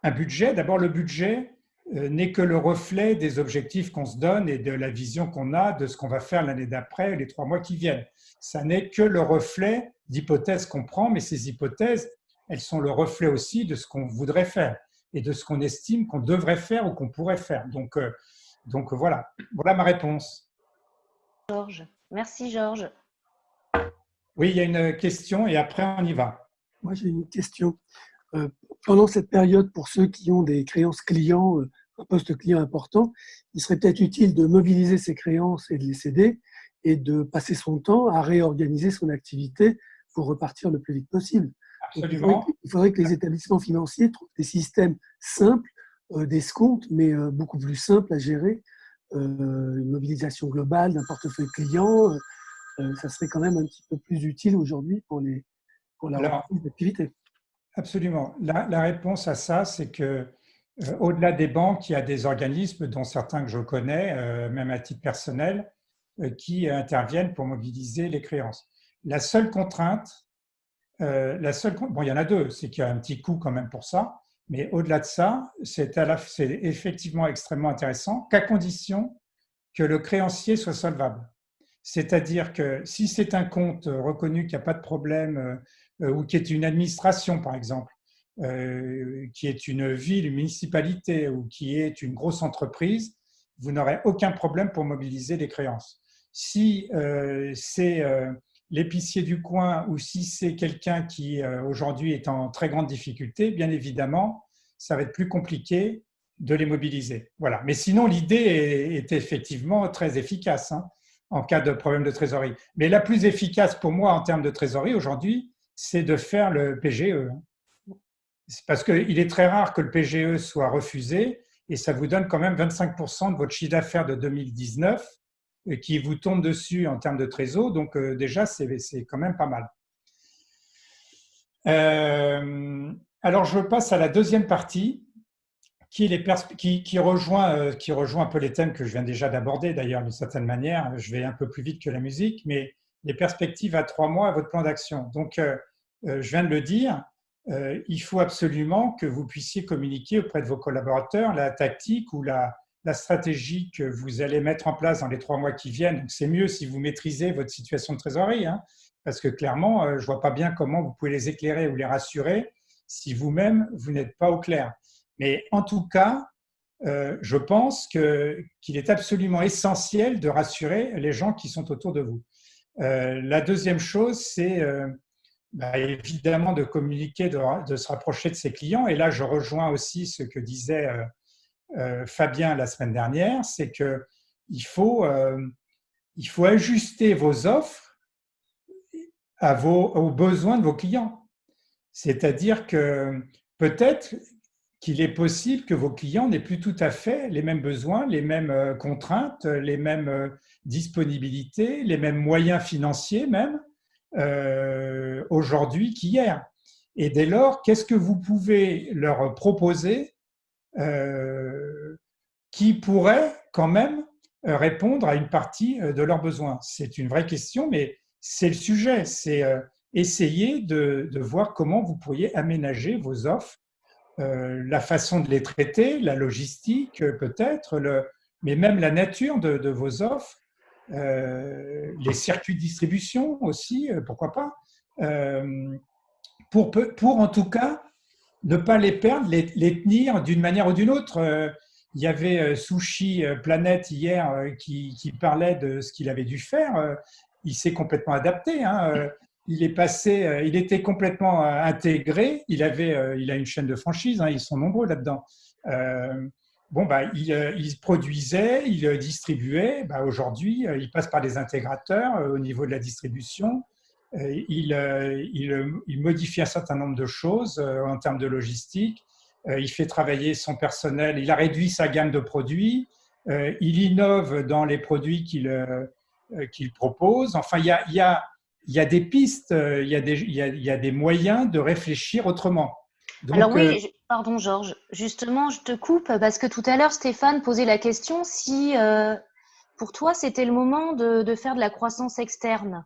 un budget? D'abord, le budget n'est que le reflet des objectifs qu'on se donne et de la vision qu'on a de ce qu'on va faire l'année d'après, les 3 mois qui viennent. Ça n'est que le reflet d'hypothèses qu'on prend, mais ces hypothèses, elles sont le reflet aussi de ce qu'on voudrait faire et de ce qu'on estime qu'on devrait faire ou qu'on pourrait faire. Donc voilà ma réponse. Georges. Merci Georges. Oui, il y a une question et après on y va. Moi, j'ai une question. Pendant cette période, pour ceux qui ont des créances clients, un poste client important, il serait peut-être utile de mobiliser ces créances et de les céder et de passer son temps à réorganiser son activité pour repartir le plus vite possible. Absolument. Il faudrait que les établissements financiers trouvent des systèmes simples, d'escompte, mais beaucoup plus simples à gérer. Une mobilisation globale d'un portefeuille client, ça serait quand même un petit peu plus utile aujourd'hui pour la reprise d'activité. Absolument. La réponse à ça, c'est que au-delà des banques, il y a des organismes, dont certains que je connais, même à titre personnel, qui interviennent pour mobiliser les créances. La seule contrainte, bon, il y en a deux, c'est qu'il y a un petit coût quand même pour ça, mais au-delà de ça, c'est effectivement extrêmement intéressant, qu'à condition que le créancier soit solvable. C'est-à-dire que si c'est un compte reconnu qu'il n'y a pas de problème, ou qui est une administration, par exemple, qui est une ville, une municipalité ou qui est une grosse entreprise, vous n'aurez aucun problème pour mobiliser les créances. Si c'est l'épicier du coin ou si c'est quelqu'un qui aujourd'hui est en très grande difficulté, bien évidemment, ça va être plus compliqué de les mobiliser. Voilà. Mais sinon, l'idée est effectivement très efficace en cas de problème de trésorerie. Mais la plus efficace pour moi en termes de trésorerie aujourd'hui, c'est de faire le PGE. C'est parce qu'il est très rare que le PGE soit refusé et ça vous donne quand même 25% de votre chiffre d'affaires de 2019 qui vous tombe dessus en termes de trésor. Donc déjà, c'est quand même pas mal. Alors, je passe à la deuxième partie qui rejoint un peu les thèmes que je viens déjà d'aborder d'ailleurs d'une certaine manière. Je vais un peu plus vite que la musique, mais les perspectives à 3 mois à votre plan d'action. Donc, je viens de le dire, il faut absolument que vous puissiez communiquer auprès de vos collaborateurs la tactique ou la stratégie que vous allez mettre en place dans les 3 mois qui viennent. Donc, c'est mieux si vous maîtrisez votre situation de trésorerie, parce que clairement, je ne vois pas bien comment vous pouvez les éclairer ou les rassurer si vous-même, vous n'êtes pas au clair. Mais en tout cas, je pense qu'il est absolument essentiel de rassurer les gens qui sont autour de vous. La deuxième chose, c'est évidemment de communiquer, de se rapprocher de ses clients. Et là, je rejoins aussi ce que disait Fabien la semaine dernière, c'est qu'il faut ajuster vos offres aux besoins de vos clients. C'est-à-dire que peut-être qu'il est possible que vos clients n'aient plus tout à fait les mêmes besoins, les mêmes contraintes, les mêmes disponibilités, les mêmes moyens financiers même aujourd'hui qu'hier. Et dès lors, qu'est-ce que vous pouvez leur proposer qui pourrait quand même répondre à une partie de leurs besoins? C'est une vraie question, mais c'est le sujet. C'est essayer de voir comment vous pourriez aménager vos offres, la façon de les traiter, la logistique peut-être, mais même la nature de vos offres, les circuits de distribution aussi, pourquoi pas, pour en tout cas ne pas les perdre, les tenir d'une manière ou d'une autre. Il y avait Sushi Planet hier qui parlait de ce qu'il avait dû faire. Il s'est complètement adapté. Hein. Il était complètement intégré. Il a une chaîne de franchise. Hein, ils sont nombreux là-dedans. Il produisait, il distribuait. Aujourd'hui, il passe par des intégrateurs au niveau de la distribution. Il modifie un certain nombre de choses en termes de logistique. Il fait travailler son personnel. Il a réduit sa gamme de produits. Il innove dans les produits qu'il propose. Enfin, il y a des pistes, il y a des moyens de réfléchir autrement. Donc, alors oui, pardon Georges, justement, je te coupe parce que tout à l'heure, Stéphane posait la question si pour toi, c'était le moment de faire de la croissance externe.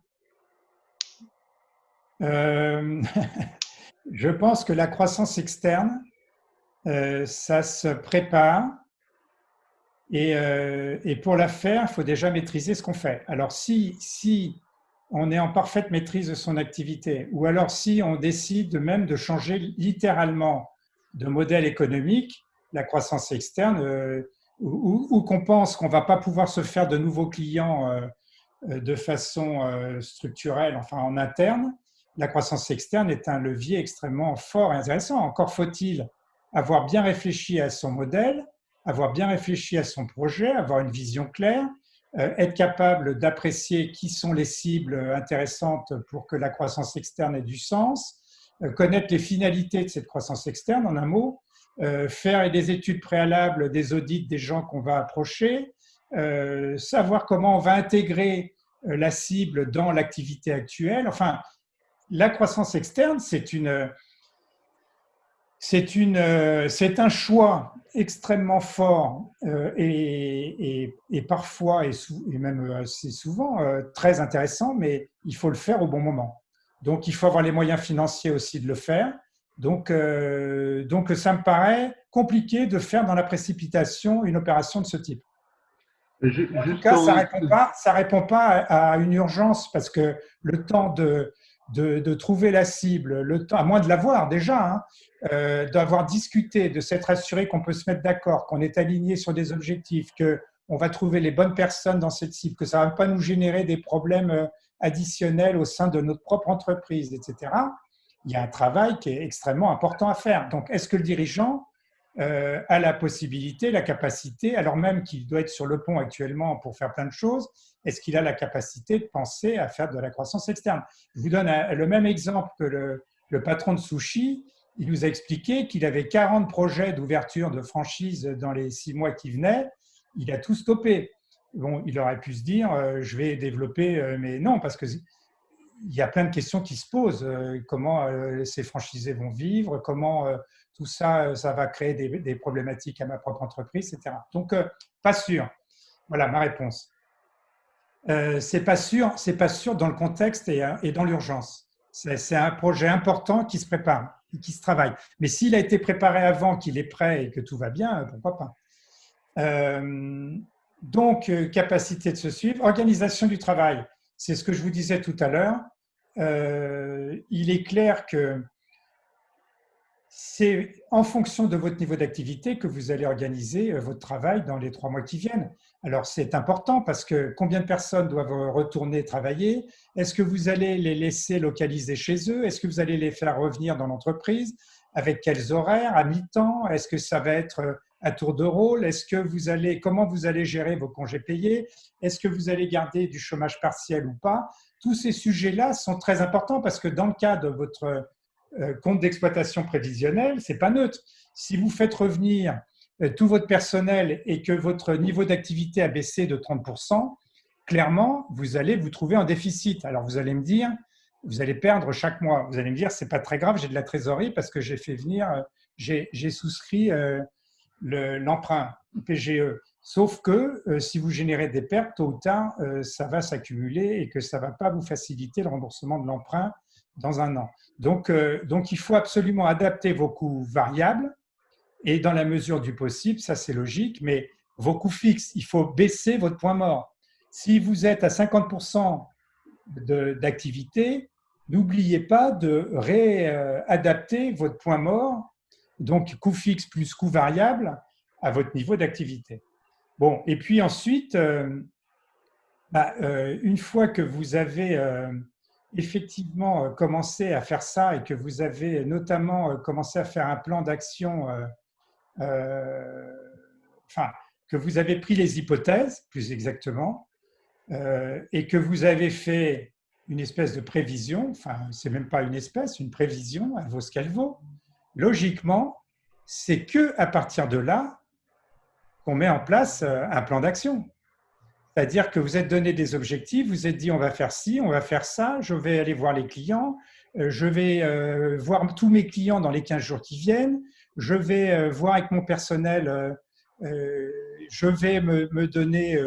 Je pense que la croissance externe, ça se prépare et pour la faire, il faut déjà maîtriser ce qu'on fait. Alors si on est en parfaite maîtrise de son activité ou alors si on décide même de changer littéralement de modèle économique, la croissance externe, ou qu'on pense qu'on ne va pas pouvoir se faire de nouveaux clients de façon structurelle, enfin en interne, la croissance externe est un levier extrêmement fort et intéressant. Encore faut-il avoir bien réfléchi à son modèle, avoir bien réfléchi à son projet, avoir une vision claire, être capable d'apprécier qui sont les cibles intéressantes pour que la croissance externe ait du sens, connaître les finalités de cette croissance externe, en un mot, faire des études préalables, des audits des gens qu'on va approcher, savoir comment on va intégrer la cible dans l'activité actuelle. Enfin, la croissance externe, c'est un choix extrêmement fort et parfois, et même assez souvent, très intéressant, mais il faut le faire au bon moment. Donc, il faut avoir les moyens financiers aussi de le faire. Donc ça me paraît compliqué de faire dans la précipitation une opération de ce type. En tout cas, ça répond pas à une urgence parce que le temps de trouver la cible, le temps, à moins de l'avoir déjà, d'avoir discuté, de s'être assuré qu'on peut se mettre d'accord, qu'on est aligné sur des objectifs, qu'on va trouver les bonnes personnes dans cette cible, que ça ne va pas nous générer des problèmes additionnels au sein de notre propre entreprise, etc. Il y a un travail qui est extrêmement important à faire. Donc, est-ce que le dirigeant a la possibilité, la capacité, alors même qu'il doit être sur le pont actuellement pour faire plein de choses, est-ce qu'il a la capacité de penser à faire de la croissance externe? Je vous donne le même exemple que le patron de Sushi. Il nous a expliqué qu'il avait 40 projets d'ouverture de franchise dans les 6 mois qui venaient. Il a tout stoppé. Bon, il aurait pu se dire, je vais développer, mais non, parce qu'il y a plein de questions qui se posent. Comment ces franchisés vont vivre? Comment tout ça, ça va créer des problématiques à ma propre entreprise, etc. Donc, pas sûr. Voilà ma réponse. C'est pas sûr dans le contexte et dans l'urgence. C'est un projet important qui se prépare, qui se travaille. Mais s'il a été préparé avant, qu'il est prêt et que tout va bien, pourquoi pas. Donc, capacité de se suivre. Organisation du travail, c'est ce que je vous disais tout à l'heure. Il est clair que c'est en fonction de votre niveau d'activité que vous allez organiser votre travail dans les 3 mois qui viennent. Alors, c'est important parce que combien de personnes doivent retourner travailler? Est-ce que vous allez les laisser localiser chez eux? Est-ce que vous allez les faire revenir dans l'entreprise? Avec quels horaires? À mi-temps? Est-ce que ça va être à tour de rôle? Comment vous allez gérer vos congés payés? Est-ce que vous allez garder du chômage partiel ou pas? Tous ces sujets-là sont très importants parce que dans le cas de votre compte d'exploitation prévisionnelle, c'est pas neutre. Si vous faites revenir tout votre personnel et que votre niveau d'activité a baissé de 30%, clairement, vous allez vous trouver en déficit. Alors, vous allez me dire, vous allez perdre chaque mois. Vous allez me dire, c'est pas très grave, j'ai de la trésorerie parce que j'ai souscrit l'emprunt PGE. Sauf que si vous générez des pertes, tôt ou tard, ça va s'accumuler et que ça ne va pas vous faciliter le remboursement de l'emprunt dans un an. Donc, il faut absolument adapter vos coûts variables et dans la mesure du possible, ça c'est logique, mais vos coûts fixes, il faut baisser votre point mort. Si vous êtes à 50% d'activité, n'oubliez pas de réadapter votre point mort, donc coût fixe plus coût variable, à votre niveau d'activité. Bon, et puis ensuite, une fois que vous avez effectivement commencé à faire ça et que vous avez notamment commencé à faire un plan d'action, que vous avez pris les hypothèses, plus exactement, et que vous avez fait une espèce de prévision, c'est même pas une espèce, une prévision, elle vaut ce qu'elle vaut. Logiquement, c'est qu'à partir de là qu'on met en place un plan d'action. C'est-à-dire que vous êtes donné des objectifs, vous êtes dit on va faire ci, on va faire ça, je vais aller voir les clients, je vais voir tous mes clients dans les 15 jours qui viennent, je vais voir avec mon personnel, je vais me donner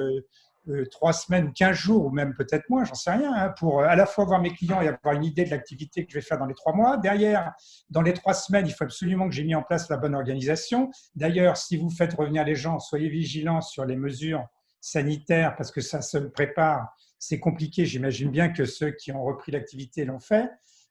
3 semaines ou 15 jours, ou même peut-être moins, j'en sais rien, pour à la fois voir mes clients et avoir une idée de l'activité que je vais faire dans les 3 mois. Derrière, dans les 3 semaines, il faut absolument que j'ai mis en place la bonne organisation. D'ailleurs, si vous faites revenir les gens, soyez vigilants sur les mesures sanitaires parce que ça se prépare. C'est compliqué, j'imagine bien que ceux qui ont repris l'activité l'ont fait,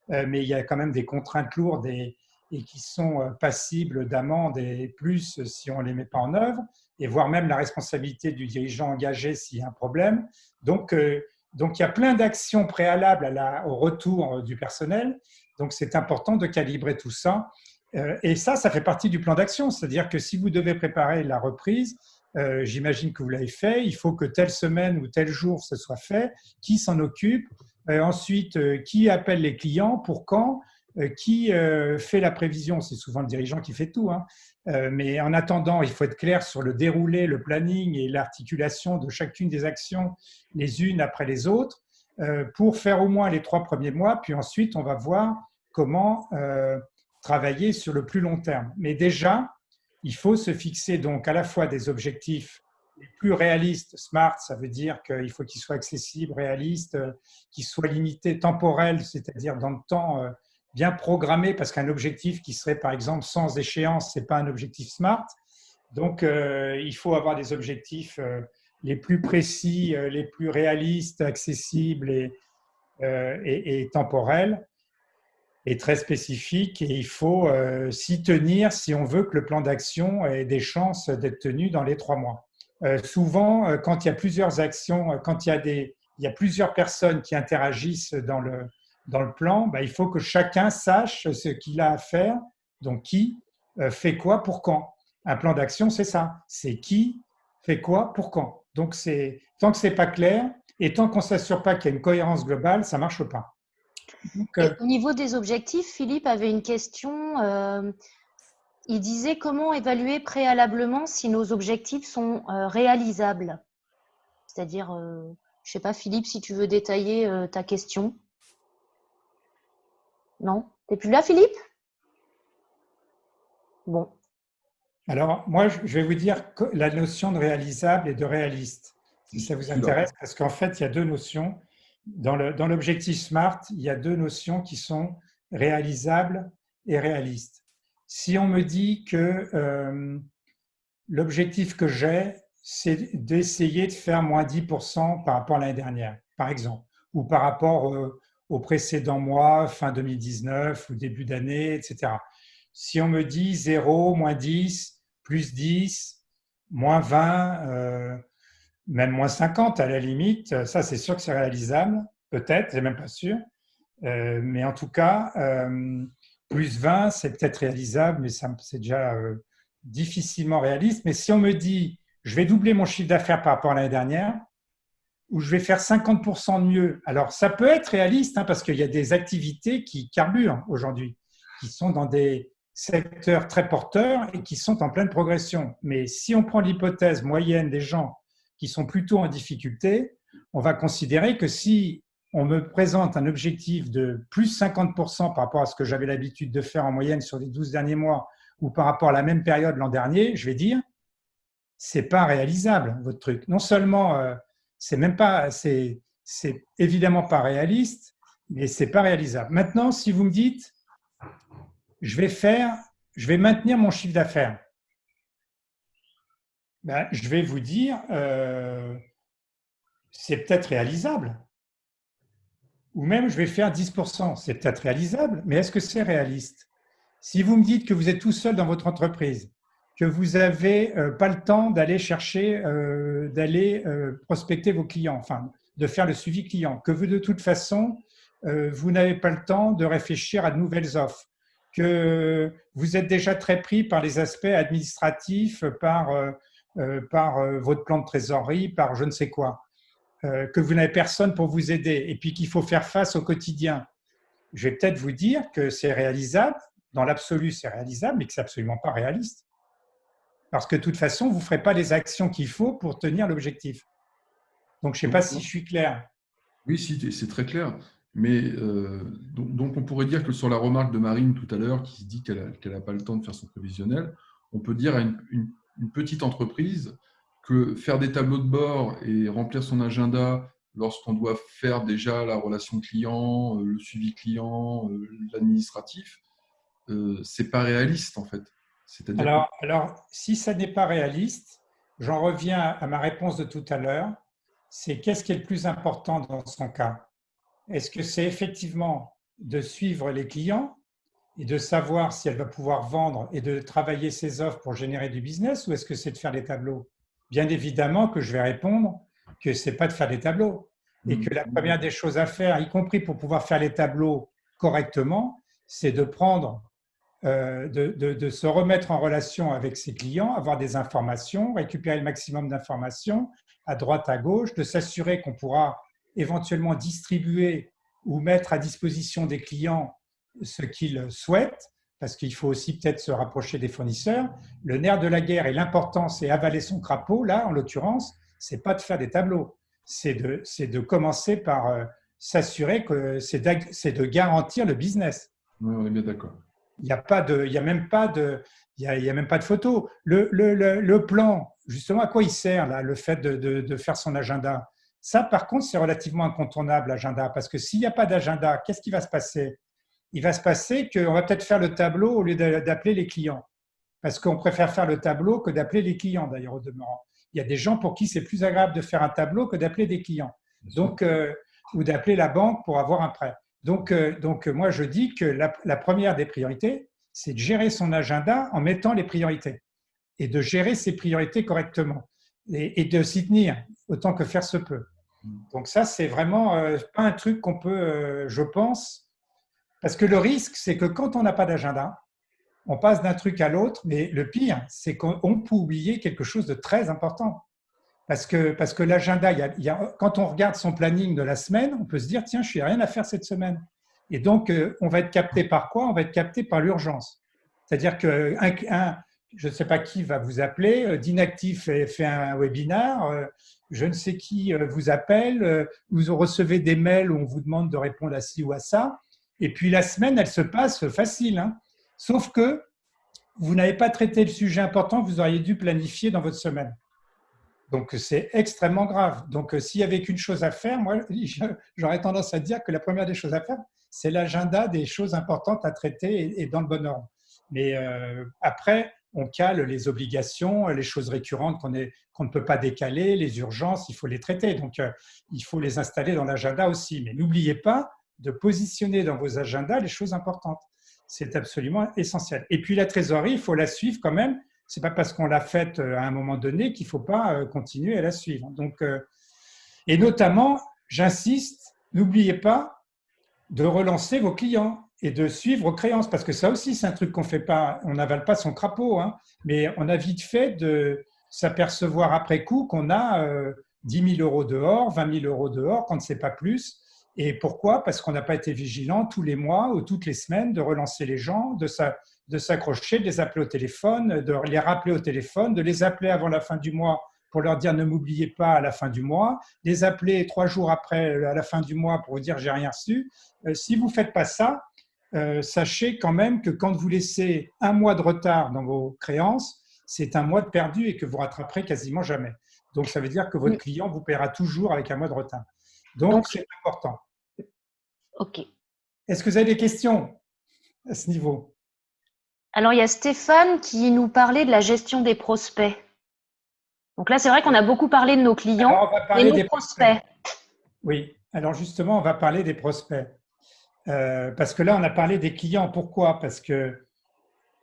mais il y a quand même des contraintes lourdes et qui sont passibles d'amende et plus si on ne les met pas en œuvre, et voire même la responsabilité du dirigeant engagé s'il y a un problème. Donc il y a plein d'actions préalables au retour du personnel. Donc, c'est important de calibrer tout ça. Et ça fait partie du plan d'action. C'est-à-dire que si vous devez préparer la reprise, j'imagine que vous l'avez fait, il faut que telle semaine ou tel jour ce soit fait. Qui s'en occupe? Ensuite, qui appelle les clients? Pour quand? Qui fait la prévision? C'est souvent le dirigeant qui fait tout, hein. Mais en attendant, il faut être clair sur le déroulé, le planning et l'articulation de chacune des actions les unes après les autres pour faire au moins les 3 premiers mois, puis ensuite on va voir comment travailler sur le plus long terme. Mais déjà, il faut se fixer donc à la fois des objectifs les plus réalistes. SMART, ça veut dire qu'il faut qu'ils soient accessibles, réalistes, qu'ils soient limités, temporels, c'est-à-dire dans le temps bien programmé, parce qu'un objectif qui serait par exemple sans échéance, ce n'est pas un objectif SMART. Donc, il faut avoir des objectifs les plus précis, les plus réalistes, accessibles et temporels, et très spécifiques. Et il faut s'y tenir si on veut que le plan d'action ait des chances d'être tenu dans les 3 mois. Souvent, quand il y a plusieurs actions, quand il y a plusieurs personnes qui interagissent dans le plan, il faut que chacun sache ce qu'il a à faire, donc qui fait quoi pour quand. Un plan d'action, c'est ça, c'est qui fait quoi pour quand. Donc, tant que ce n'est pas clair et tant qu'on ne s'assure pas qu'il y a une cohérence globale, ça ne marche pas. Donc, au niveau des objectifs, Philippe avait une question. Il disait comment évaluer préalablement si nos objectifs sont réalisables. C'est-à-dire, je ne sais pas, Philippe, si tu veux détailler ta question. Non? Tu n'es plus là, Philippe? Bon. Alors, moi, je vais vous dire la notion de réalisable et de réaliste, si ça vous intéresse, parce qu'en fait, il y a 2 notions. Dans l'objectif SMART, il y a 2 notions qui sont réalisables et réalistes. Si on me dit que l'objectif que j'ai, c'est d'essayer de faire moins 10% par rapport à l'année dernière, par exemple, ou par rapport au précédent mois, fin 2019 ou début d'année, etc. Si on me dit 0, moins 10, plus 10, moins 20, même moins 50 à la limite, ça c'est sûr que c'est réalisable, peut-être, je n'ai même pas sûr. Mais en tout cas, plus 20, c'est peut-être réalisable, mais c'est déjà difficilement réaliste. Mais si on me dit, je vais doubler mon chiffre d'affaires par rapport à l'année dernière, ou je vais faire 50% de mieux, alors ça peut être réaliste, hein, parce qu'il y a des activités qui carburent aujourd'hui, qui sont dans des secteurs très porteurs et qui sont en pleine progression. Mais si on prend l'hypothèse moyenne des gens qui sont plutôt en difficulté, on va considérer que si on me présente un objectif de plus 50% par rapport à ce que j'avais l'habitude de faire en moyenne sur les 12 derniers mois ou par rapport à la même période l'an dernier, je vais dire, c'est pas réalisable, votre truc. Non seulement c'est évidemment pas réaliste, mais c'est pas réalisable. Maintenant, si vous me dites, je vais maintenir mon chiffre d'affaires, ben, je vais vous dire, c'est peut-être réalisable. Ou même, je vais faire 10%. C'est peut-être réalisable, mais est-ce que c'est réaliste? Si vous me dites que vous êtes tout seul dans votre entreprise, que vous n'avez pas le temps d'aller chercher, d'aller prospecter vos clients, enfin, de faire le suivi client, que vous, de toute façon, vous n'avez pas le temps de réfléchir à de nouvelles offres, que vous êtes déjà très pris par les aspects administratifs, par votre plan de trésorerie, par je ne sais quoi, que vous n'avez personne pour vous aider et puis qu'il faut faire face au quotidien. Je vais peut-être vous dire que c'est réalisable, dans l'absolu c'est réalisable, mais que c'est absolument pas réaliste. Parce que de toute façon, vous ne ferez pas les actions qu'il faut pour tenir l'objectif. Donc, je ne sais pas si je suis clair. Oui, si, c'est très clair. Mais donc, on pourrait dire que sur la remarque de Marine tout à l'heure, qui se dit qu'elle n'a pas le temps de faire son prévisionnel, on peut dire à une petite entreprise que faire des tableaux de bord et remplir son agenda lorsqu'on doit faire déjà la relation client, le suivi client, l'administratif, c'est pas réaliste en fait. Alors, si ça n'est pas réaliste, j'en reviens à ma réponse de tout à l'heure, c'est qu'est-ce qui est le plus important dans son cas? Est-ce que c'est effectivement de suivre les clients et de savoir si elle va pouvoir vendre et de travailler ses offres pour générer du business, ou est-ce que c'est de faire des tableaux? Bien évidemment que je vais répondre que ce n'est pas de faire des tableaux et que la première des choses à faire, y compris pour pouvoir faire les tableaux correctement, c'est de prendre, de se remettre en relation avec ses clients, avoir des informations, récupérer le maximum d'informations à droite, à gauche, de s'assurer qu'on pourra éventuellement distribuer ou mettre à disposition des clients ce qu'ils souhaitent, parce qu'il faut aussi peut-être se rapprocher des fournisseurs. Le nerf de la guerre et l'important, c'est avaler son crapaud. Là, en l'occurrence, ce n'est pas de faire des tableaux, c'est de commencer par s'assurer que c'est de garantir le business. Oui, on est bien d'accord. Il n'y a même pas de photo. Le plan, justement, à quoi il sert là, le fait de faire son agenda? Ça, par contre, c'est relativement incontournable, l'agenda, parce que s'il n'y a pas d'agenda, qu'est-ce qui va se passer? Il va se passer qu'on va peut-être faire le tableau au lieu d'appeler les clients, parce qu'on préfère faire le tableau que d'appeler les clients, d'ailleurs, au demeurant. Il y a des gens pour qui c'est plus agréable de faire un tableau que d'appeler des clients, donc, ou d'appeler la banque pour avoir un prêt. Donc, moi, je dis que la première des priorités, c'est de gérer son agenda en mettant les priorités et de gérer ses priorités correctement et de s'y tenir autant que faire se peut. Donc ça, c'est vraiment pas un truc qu'on peut, je pense, parce que le risque, c'est que quand on n'a pas d'agenda, on passe d'un truc à l'autre, mais le pire, c'est qu'on peut oublier quelque chose de très important. Parce que l'agenda, quand on regarde son planning de la semaine, on peut se dire, tiens, je n'ai rien à faire cette semaine. Et donc, on va être capté par quoi? On va être capté par l'urgence. C'est-à-dire que je ne sais pas qui va vous appeler, d'inactif fait un webinaire, je ne sais qui vous appelle, vous recevez des mails où on vous demande de répondre à ci ou à ça. Et puis, la semaine, elle se passe facile, hein. Sauf que vous n'avez pas traité le sujet important que vous auriez dû planifier dans votre semaine. Donc, c'est extrêmement grave. Donc, s'il n'y avait qu'une chose à faire, moi, j'aurais tendance à dire que la première des choses à faire, c'est l'agenda des choses importantes à traiter et dans le bon ordre. Mais après, on cale les obligations, les choses récurrentes qu'on ne peut pas décaler, les urgences, il faut les traiter. Donc, il faut les installer dans l'agenda aussi. Mais n'oubliez pas de positionner dans vos agendas les choses importantes. C'est absolument essentiel. Et puis, la trésorerie, il faut la suivre quand même. Ce n'est pas parce qu'on l'a faite à un moment donné qu'il ne faut pas continuer à la suivre. Donc, et notamment, j'insiste, n'oubliez pas de relancer vos clients. et de suivre vos créances. Parce que ça aussi, c'est un truc qu'on ne fait pas. On n'avale pas son crapaud, hein, mais on a vite fait de s'apercevoir après coup qu'on a 10 000 euros dehors, 20 000 euros dehors, quand ce n'est pas plus. Et pourquoi? Parce qu'on n'a pas été vigilant tous les mois ou toutes les semaines de relancer les gens, de s'accrocher, de les appeler au téléphone, de les rappeler au téléphone, de les appeler avant la fin du mois pour leur dire ne m'oubliez pas à la fin du mois, les appeler 3 jours après à la fin du mois pour vous dire j'ai rien reçu. Si vous ne faites pas ça, sachez quand même que quand vous laissez un mois de retard dans vos créances, c'est un mois de perdu et que vous rattraperez quasiment jamais. Donc, ça veut dire que votre client vous paiera toujours avec un mois de retard. Donc c'est important. Ok. Est-ce que vous avez des questions à ce niveau? Alors, il y a Stéphane qui nous parlait de la gestion des prospects. Donc là, c'est vrai qu'on a beaucoup parlé de nos clients et nos prospects. Oui, alors justement, on va parler des prospects. Parce que là, on a parlé des clients. Pourquoi? Parce que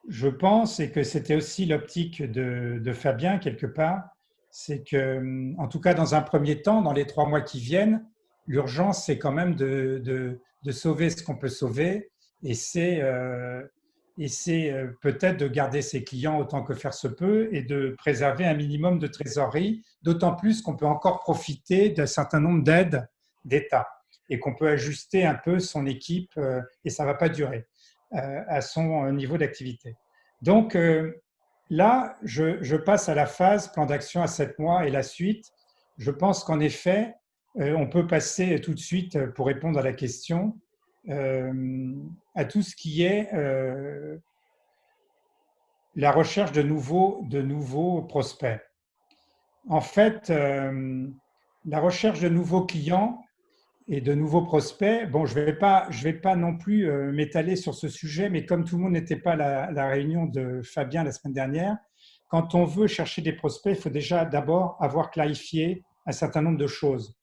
je pense, et que c'était aussi l'optique de Fabien quelque part, c'est que, en tout cas, dans un premier temps, dans les 3 mois qui viennent, l'urgence, c'est quand même de sauver ce qu'on peut sauver. Et c'est peut-être de garder ses clients autant que faire se peut et de préserver un minimum de trésorerie, d'autant plus qu'on peut encore profiter d'un certain nombre d'aides d'État et qu'on peut ajuster un peu son équipe, et ça ne va pas durer, à son niveau d'activité. Donc là, je passe à la phase plan d'action à 7 mois et la suite. Je pense qu'en effet, on peut passer tout de suite, pour répondre à la question, à tout ce qui est la recherche de nouveaux prospects. En fait, la recherche de nouveaux clients et de nouveaux prospects, bon, je vais pas non plus m'étaler sur ce sujet, mais comme tout le monde n'était pas à la réunion de Fabien la semaine dernière, quand on veut chercher des prospects, il faut déjà d'abord avoir clarifié un certain nombre de choses.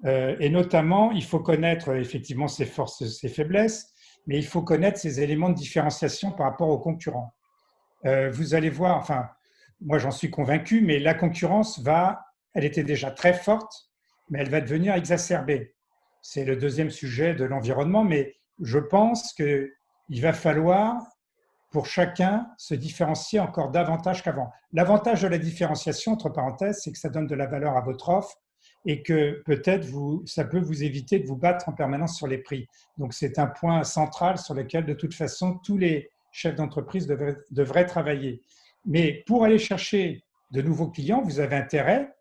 Et notamment, il faut connaître effectivement ses forces, ses faiblesses, mais il faut connaître ses éléments de différenciation par rapport aux concurrents. Vous allez voir, enfin, moi j'en suis convaincu, mais la concurrence elle était déjà très forte, mais elle va devenir exacerbée. C'est le deuxième sujet de l'environnement, mais je pense qu'il va falloir pour chacun se différencier encore davantage qu'avant. L'avantage de la différenciation, entre parenthèses, c'est que ça donne de la valeur à votre offre et que peut-être ça peut vous éviter de vous battre en permanence sur les prix. Donc c'est un point central sur lequel de toute façon tous les chefs d'entreprise devraient travailler. Mais pour aller chercher de nouveaux clients, vous avez intérêt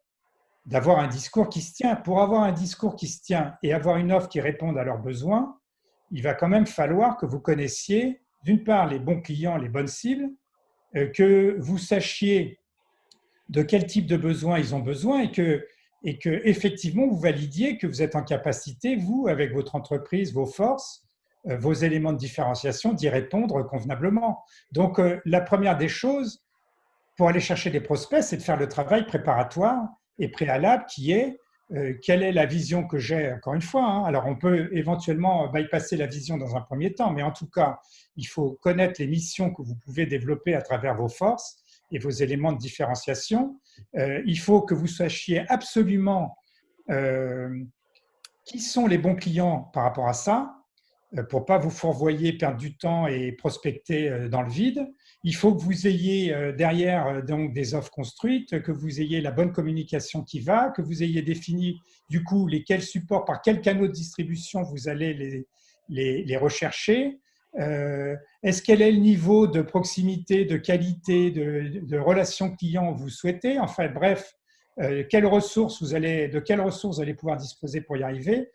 d'avoir un discours qui se tient. Pour avoir un discours qui se tient et avoir une offre qui réponde à leurs besoins, il va quand même falloir que vous connaissiez, d'une part, les bons clients, les bonnes cibles, que vous sachiez de quel type de besoins ils ont besoin et que effectivement vous validiez que vous êtes en capacité, vous, avec votre entreprise, vos forces, vos éléments de différenciation, d'y répondre convenablement. Donc, la première des choses pour aller chercher des prospects, c'est de faire le travail préparatoire et préalable qui est quelle est la vision que j'ai, encore une fois. Hein. Alors, on peut éventuellement bypasser la vision dans un premier temps, mais en tout cas, il faut connaître les missions que vous pouvez développer à travers vos forces et vos éléments de différenciation. Il faut que vous sachiez absolument qui sont les bons clients par rapport à ça, pour ne pas vous fourvoyer, perdre du temps et prospecter dans le vide. Il faut que vous ayez derrière donc, des offres construites, que vous ayez la bonne communication qui va, que vous ayez défini du coup lesquels supports, par quels canaux de distribution vous allez les rechercher. Quel est le niveau de proximité, de qualité, de relation client vous souhaitez? Enfin bref, de quelles ressources vous allez pouvoir disposer pour y arriver.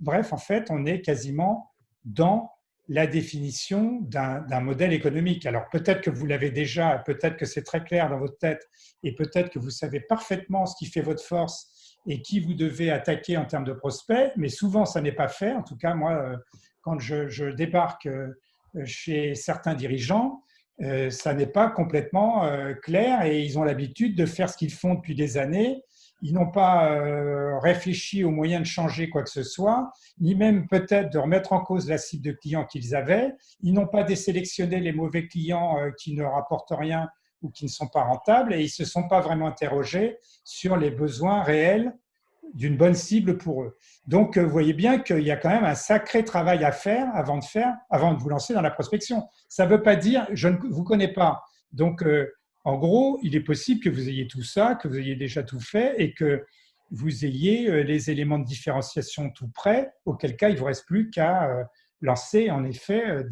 Bref, en fait, on est quasiment dans la définition d'un modèle économique. Alors peut-être que vous l'avez déjà, peut-être que c'est très clair dans votre tête et peut-être que vous savez parfaitement ce qui fait votre force et qui vous devez attaquer en termes de prospects, mais souvent ça n'est pas fait. En tout cas, moi, quand je débarque chez certains dirigeants, ça n'est pas complètement clair et ils ont l'habitude de faire ce qu'ils font depuis des années. Ils n'ont pas réfléchi aux moyens de changer quoi que ce soit, ni même peut-être de remettre en cause la cible de clients qu'ils avaient. Ils n'ont pas désélectionné les mauvais clients qui ne rapportent rien ou qui ne sont pas rentables et ils ne se sont pas vraiment interrogés sur les besoins réels d'une bonne cible pour eux. Donc, vous voyez bien qu'il y a quand même un sacré travail à faire avant de vous lancer dans la prospection. Ça ne veut pas dire je ne vous connais pas. Donc, en gros, il est possible que vous ayez tout ça, que vous ayez déjà tout fait et que vous ayez les éléments de différenciation tout prêts, auquel cas il ne vous reste plus qu'à lancer en effet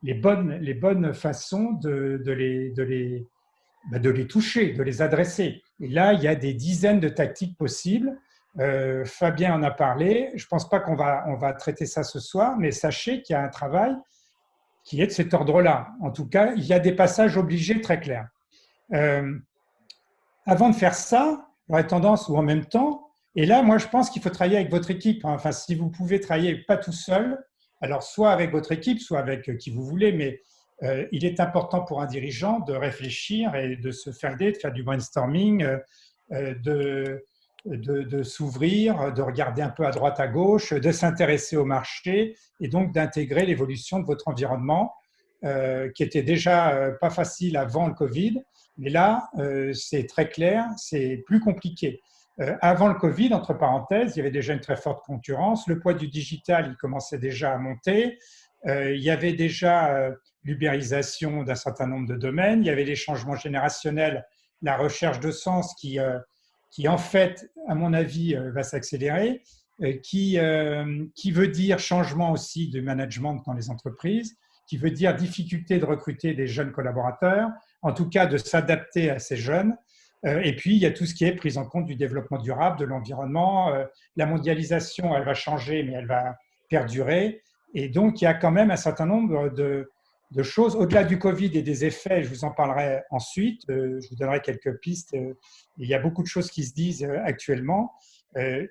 les bonnes façons de les toucher, de les adresser. Et là, il y a des dizaines de tactiques possibles. Fabien en a parlé. Je ne pense pas qu'on va traiter ça ce soir, mais sachez qu'il y a un travail qui est de cet ordre-là. En tout cas, il y a des passages obligés très clairs. Avant de faire ça, j'aurais tendance, ou en même temps, et là, moi, je pense qu'il faut travailler avec votre équipe. Enfin, si vous pouvez travailler pas tout seul, alors soit avec votre équipe, soit avec qui vous voulez, mais il est important pour un dirigeant de réfléchir et de se faire aider, de faire du brainstorming, de s'ouvrir, de regarder un peu à droite, à gauche, de s'intéresser au marché et donc d'intégrer l'évolution de votre environnement qui était déjà pas facile avant le Covid. Mais là, c'est très clair, c'est plus compliqué. Avant le Covid, entre parenthèses, il y avait déjà une très forte concurrence. Le poids du digital, il commençait déjà à monter. Il y avait déjà l'ubérisation d'un certain nombre de domaines. Il y avait les changements générationnels, la recherche de sens qui en fait, à mon avis, va s'accélérer, qui veut dire changement aussi du management dans les entreprises, qui veut dire difficulté de recruter des jeunes collaborateurs, en tout cas de s'adapter à ces jeunes. Et puis, il y a tout ce qui est prise en compte du développement durable, de l'environnement. La mondialisation, elle va changer, mais elle va perdurer. Et donc, il y a quand même un certain nombre de choses. Au-delà du Covid et des effets, je vous en parlerai ensuite. Je vous donnerai quelques pistes. Il y a beaucoup de choses qui se disent actuellement.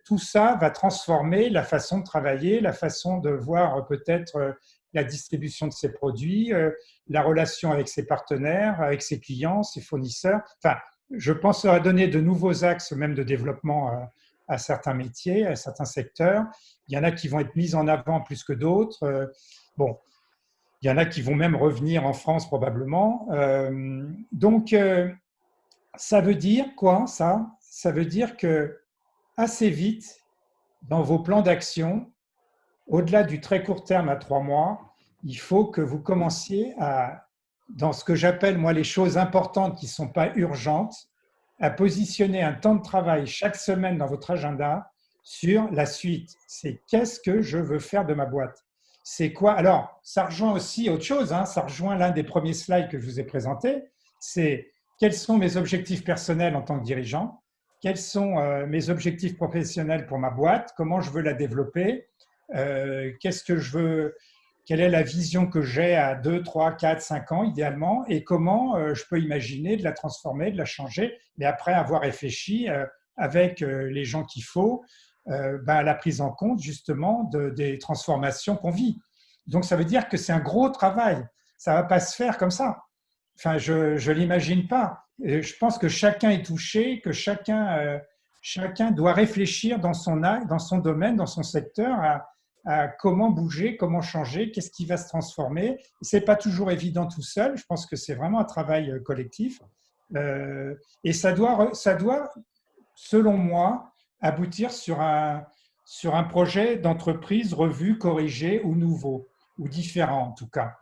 Tout ça va transformer la façon de travailler, la façon de voir peut-être la distribution de ses produits, la relation avec ses partenaires, avec ses clients, ses fournisseurs. Enfin, je pense que ça va donner de nouveaux axes même de développement à certains métiers, à certains secteurs. Il y en a qui vont être mis en avant plus que d'autres. Bon, il y en a qui vont même revenir en France probablement. Donc, ça veut dire quoi, ça? Ça veut dire que assez vite, dans vos plans d'action, au-delà du très court terme à 3 mois, il faut que vous commenciez à, dans ce que j'appelle moi les choses importantes qui ne sont pas urgentes, à positionner un temps de travail chaque semaine dans votre agenda sur la suite. C'est qu'est-ce que je veux faire de ma boîte? C'est quoi? Alors, ça rejoint aussi autre chose, ça rejoint l'un des premiers slides que je vous ai présenté, c'est quels sont mes objectifs personnels en tant que dirigeant, quels sont mes objectifs professionnels pour ma boîte, comment je veux la développer, qu'est-ce que je veux, quelle est la vision que j'ai à 2, 3, 4, 5 ans idéalement et comment je peux imaginer de la transformer, de la changer, mais après avoir réfléchi avec les gens qu'il faut à la prise en compte justement des transformations qu'on vit. Donc ça veut dire que c'est un gros travail, ça ne va pas se faire comme ça. Enfin, je ne l'imagine pas. Et je pense que chacun est touché, que chacun doit réfléchir dans son domaine, dans son secteur, à comment bouger, comment changer, qu'est-ce qui va se transformer. Ce n'est pas toujours évident tout seul, je pense que c'est vraiment un travail collectif. Et ça doit, selon moi, aboutir sur un projet d'entreprise revu, corrigé ou nouveau, ou différent en tout cas.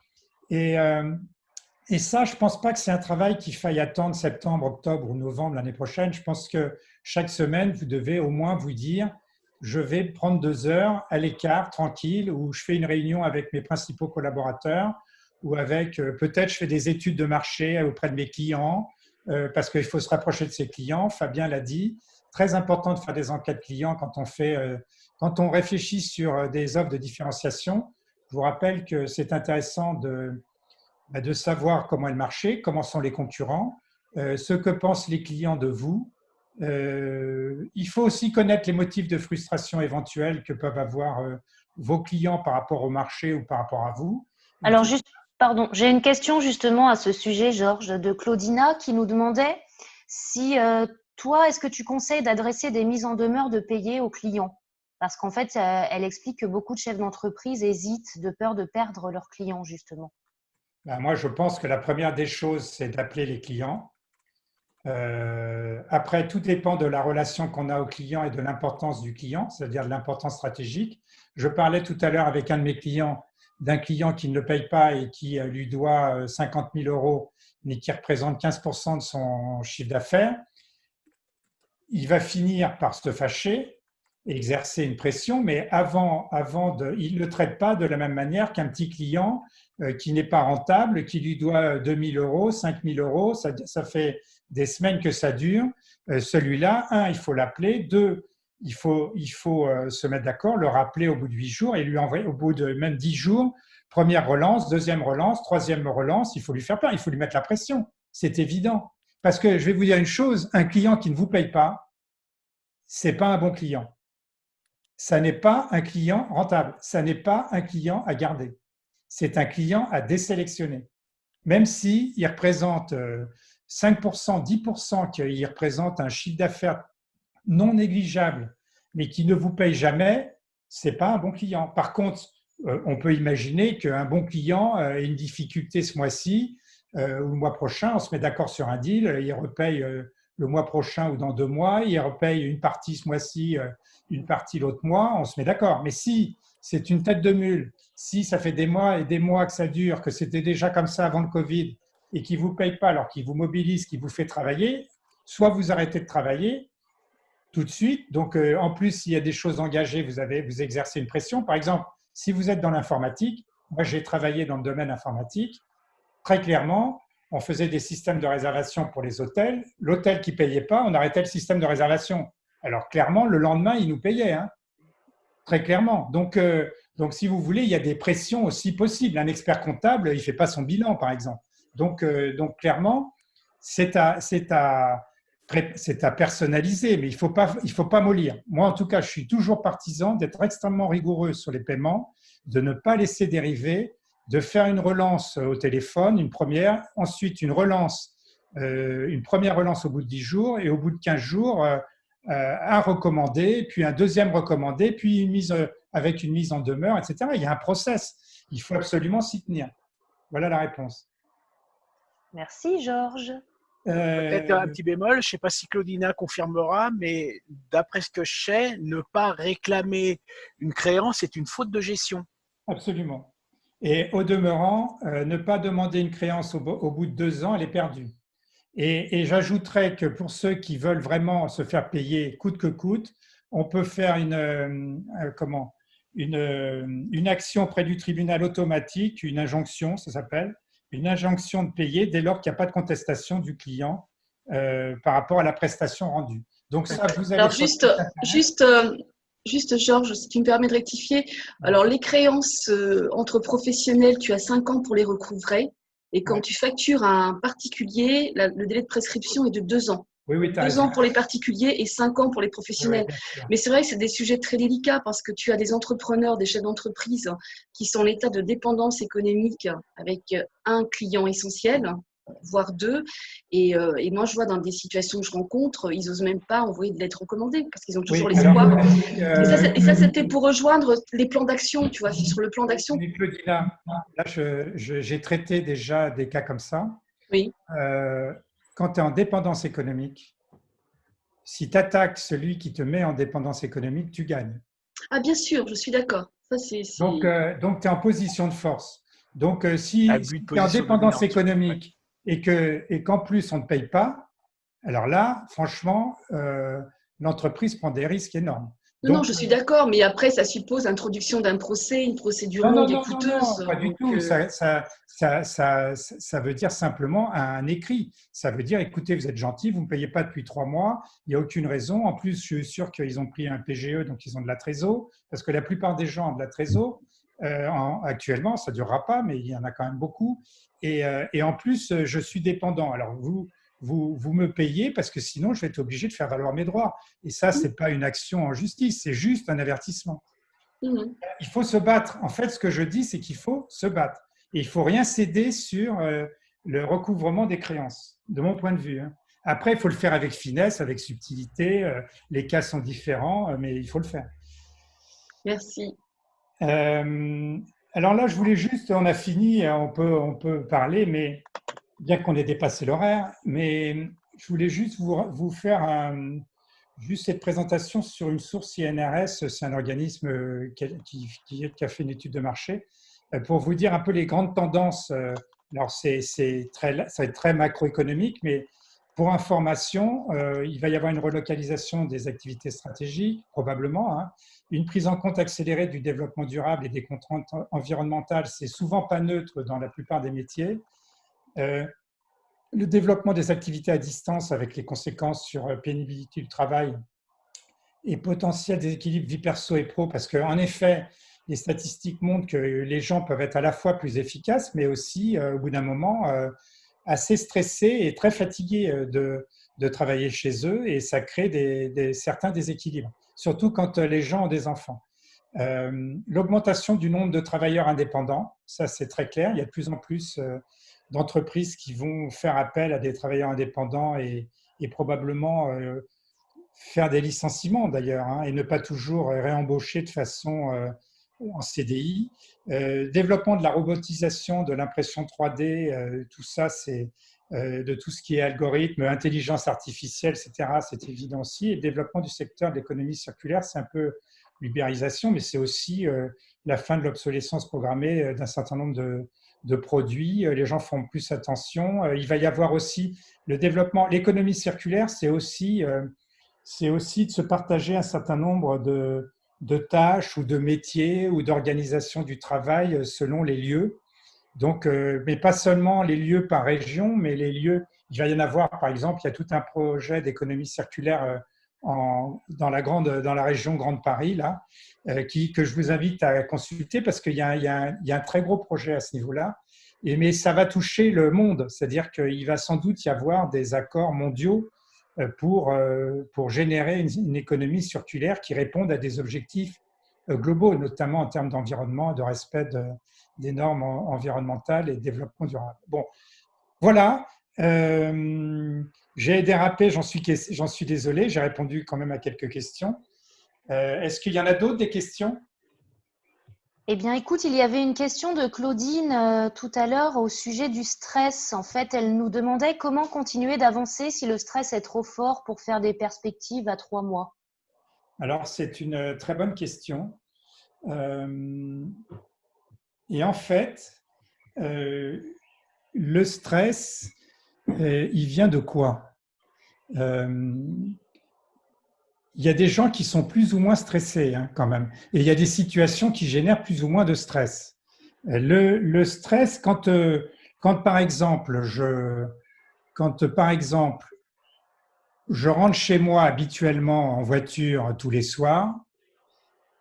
Et ça, je ne pense pas que c'est un travail qu'il faille attendre septembre, octobre ou novembre l'année prochaine. Je pense que chaque semaine, vous devez au moins vous dire je vais prendre 2 heures à l'écart, tranquille, où je fais une réunion avec mes principaux collaborateurs ou avec, peut-être, je fais des études de marché auprès de mes clients parce qu'il faut se rapprocher de ses clients. Fabien l'a dit, très important de faire des enquêtes clients quand on réfléchit sur des offres de différenciation. Je vous rappelle que c'est intéressant de savoir comment est le marché, comment sont les concurrents, ce que pensent les clients de vous. Il faut aussi connaître les motifs de frustration éventuels que peuvent avoir vos clients par rapport au marché ou par rapport à vous. Alors, juste, pardon, j'ai une question justement à ce sujet, Georges, de Claudina qui nous demandait si toi, est-ce que tu conseilles d'adresser des mises en demeure de payer aux clients? Parce qu'en fait, elle explique que beaucoup de chefs d'entreprise hésitent de peur de perdre leurs clients, justement. Moi, je pense que la première des choses, c'est d'appeler les clients. Après, tout dépend de la relation qu'on a au client et de l'importance du client, c'est-à-dire de l'importance stratégique. Je parlais tout à l'heure avec un de mes clients, d'un client qui ne le paye pas et qui lui doit 50 000 euros, mais qui représente 15% de son chiffre d'affaires. Il va finir par se fâcher et exercer une pression, mais il ne le traite pas de la même manière qu'un petit client qui n'est pas rentable, qui lui doit 2 000 euros, 5 000 euros. Ça fait des semaines que ça dure. Celui-là, il faut l'appeler. Deux, il faut se mettre d'accord, le rappeler au bout de 8 jours et lui envoyer au bout de même 10 jours. Première relance, deuxième relance, troisième relance. Il faut lui faire peur, il faut lui mettre la pression. C'est évident. Parce que je vais vous dire une chose, un client qui ne vous paye pas, ce n'est pas un bon client. Ça n'est pas un client rentable. Ça n'est pas un client à garder. C'est un client à désélectionner. Même s'il représente 5%, 10%, qu'il représente un chiffre d'affaires non négligeable, mais qui ne vous paye jamais, ce n'est pas un bon client. Par contre, on peut imaginer qu'un bon client ait une difficulté ce mois-ci, ou le mois prochain, on se met d'accord sur un deal, il repaye le mois prochain ou dans 2 mois, il repaye une partie ce mois-ci, une partie l'autre mois, on se met d'accord. Mais si c'est une tête de mule, si ça fait des mois et des mois que ça dure, que c'était déjà comme ça avant le Covid, et qu'il ne vous paye pas alors qu'il vous mobilise, qu'il vous fait travailler, soit vous arrêtez de travailler tout de suite. Donc, en plus, s'il y a des choses engagées, vous exercez une pression. Par exemple, si vous êtes dans l'informatique, moi j'ai travaillé dans le domaine informatique, très clairement, on faisait des systèmes de réservation pour les hôtels. L'hôtel qui ne payait pas, on arrêtait le système de réservation. Alors clairement, le lendemain, il nous payait, hein, très clairement. Donc, si vous voulez, il y a des pressions aussi possibles. Un expert comptable, il ne fait pas son bilan, par exemple. Donc clairement, c'est à personnaliser, mais il faut pas mollir. Moi, en tout cas, je suis toujours partisan d'être extrêmement rigoureux sur les paiements, de ne pas laisser dériver, de faire une relance au téléphone, une première, ensuite une première relance au bout de 10 jours, et au bout de 15 jours, un recommandé, puis un deuxième recommandé, puis avec une mise en demeure, etc. Il y a un process. Il faut absolument s'y tenir. Voilà la réponse. Merci, Georges. Peut-être un petit bémol, je ne sais pas si Claudina confirmera, mais d'après ce que je sais, ne pas réclamer une créance est une faute de gestion. Absolument. Et au demeurant, ne pas demander une créance au bout de 2 ans, elle est perdue. Et j'ajouterais que pour ceux qui veulent vraiment se faire payer coûte que coûte, on peut faire une action près du tribunal automatique, une injonction, ça s'appelle, une injonction de payer dès lors qu'il n'y a pas de contestation du client par rapport à la prestation rendue. Donc ça, vous allez… Alors juste Georges, si tu me permets de rectifier, alors les créances entre professionnels, tu as 5 ans pour les recouvrer. Et quand tu factures à un particulier, le délai de prescription est de 2 ans. Oui, 2 ans pour les particuliers et 5 ans pour les professionnels. Oui, mais c'est vrai que c'est des sujets très délicats parce que tu as des entrepreneurs, des chefs d'entreprise qui sont en état de dépendance économique avec un client essentiel, voire 2. Et moi, je vois dans des situations que je rencontre, ils n'osent même pas envoyer de lettres recommandées parce qu'ils ont toujours l'espoir. Et ça, c'était pour rejoindre les plans d'action, tu vois, sur le plan d'action. Claudina, là, j'ai traité déjà des cas comme ça. Oui. Quand tu es en dépendance économique, si tu attaques celui qui te met en dépendance économique, tu gagnes. Ah, bien sûr, je suis d'accord. Donc, tu es en position de force. Donc, si tu es en dépendance économique et qu'en plus, on ne te paye pas, alors là, franchement, l'entreprise prend des risques énormes. Non, je suis d'accord, mais après, ça suppose l'introduction d'un procès, une procédure longue et coûteuse. Non, pas du tout. Ça veut dire simplement un écrit. Ça veut dire, écoutez, vous êtes gentil, vous ne me payez pas depuis 3 mois, il n'y a aucune raison. En plus, je suis sûr qu'ils ont pris un PGE, donc ils ont de la trésor, parce que la plupart des gens ont de la trésor. Actuellement, ça ne durera pas, mais il y en a quand même beaucoup. Et en plus, je suis dépendant. Alors, vous me payez parce que sinon, je vais être obligé de faire valoir mes droits. Et ça, ce n'est pas une action en justice, c'est juste un avertissement. Il faut se battre. En fait, ce que je dis, c'est qu'il faut se battre. Et il ne faut rien céder sur le recouvrement des créances, de mon point de vue. Après, il faut le faire avec finesse, avec subtilité. Les cas sont différents, mais il faut le faire. Merci. Alors là, je voulais juste, on a fini, on peut parler, mais… bien qu'on ait dépassé l'horaire, mais je voulais juste vous faire juste cette présentation sur une source INRS, c'est un organisme qui a fait une étude de marché, pour vous dire un peu les grandes tendances. Alors, ça va être très macroéconomique, mais pour information, il va y avoir une relocalisation des activités stratégiques, probablement, hein. Une prise en compte accélérée du développement durable et des contraintes environnementales, c'est souvent pas neutre dans la plupart des métiers. Le développement des activités à distance avec les conséquences sur pénibilité du travail et potentiel déséquilibre vie perso et pro, parce qu'en effet, les statistiques montrent que les gens peuvent être à la fois plus efficaces, mais aussi, au bout d'un moment, assez stressés et très fatigués de travailler chez eux, et ça crée certains déséquilibres, surtout quand les gens ont des enfants. L'augmentation du nombre de travailleurs indépendants, ça c'est très clair, il y a de plus en plus d'entreprises qui vont faire appel à des travailleurs indépendants et probablement faire des licenciements d'ailleurs, hein, et ne pas toujours réembaucher de façon en CDI. Développement de la robotisation, de l'impression 3D, tout ça, c'est de tout ce qui est algorithme, intelligence artificielle, etc., c'est évident aussi. Et développement du secteur de l'économie circulaire, c'est un peu l'ubérisation, mais c'est aussi la fin de l'obsolescence programmée d'un certain nombre de produits. Les gens font plus attention. Il va y avoir aussi le développement. L'économie circulaire, c'est aussi de se partager un certain nombre de tâches ou de métiers ou d'organisation du travail selon les lieux. Donc, mais pas seulement les lieux par région, mais les lieux. Il va y en avoir, par exemple, il y a tout un projet d'économie circulaire dans la région Grande Paris, là, que je vous invite à consulter parce qu'il y a un très gros projet à ce niveau-là. Mais ça va toucher le monde, c'est-à-dire qu'il va sans doute y avoir des accords mondiaux pour générer une économie circulaire qui réponde à des objectifs globaux, notamment en termes d'environnement, de respect des normes environnementales et de développement durable. Bon, voilà. J'ai dérapé, j'en suis désolé, j'ai répondu quand même à quelques questions. Est-ce qu'il y en a d'autres, des questions? Eh bien, écoute, il y avait une question de Claudine tout à l'heure au sujet du stress. En fait, elle nous demandait comment continuer d'avancer si le stress est trop fort pour faire des perspectives à 3 mois. Alors, c'est une très bonne question. Et en fait, le stress, il vient de quoi? Il y a des gens qui sont plus ou moins stressés, hein, quand même. Et il y a des situations qui génèrent plus ou moins de stress. Le stress, quand par exemple, je rentre chez moi habituellement en voiture tous les soirs,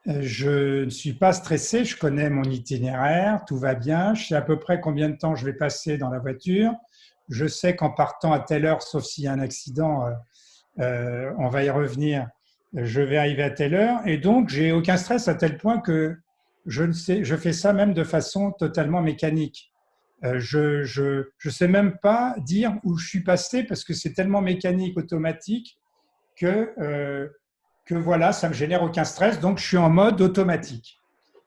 je ne suis pas stressé, je connais mon itinéraire, tout va bien, je sais à peu près combien de temps je vais passer dans la voiture, je sais qu'en partant à telle heure, sauf s'il y a un accident, on va y revenir, je vais arriver à telle heure, et donc j'ai aucun stress à tel point que je fais ça même de façon totalement mécanique. Je sais même pas dire où je suis passé parce que c'est tellement mécanique, automatique que voilà, ça me génère aucun stress, donc je suis en mode automatique.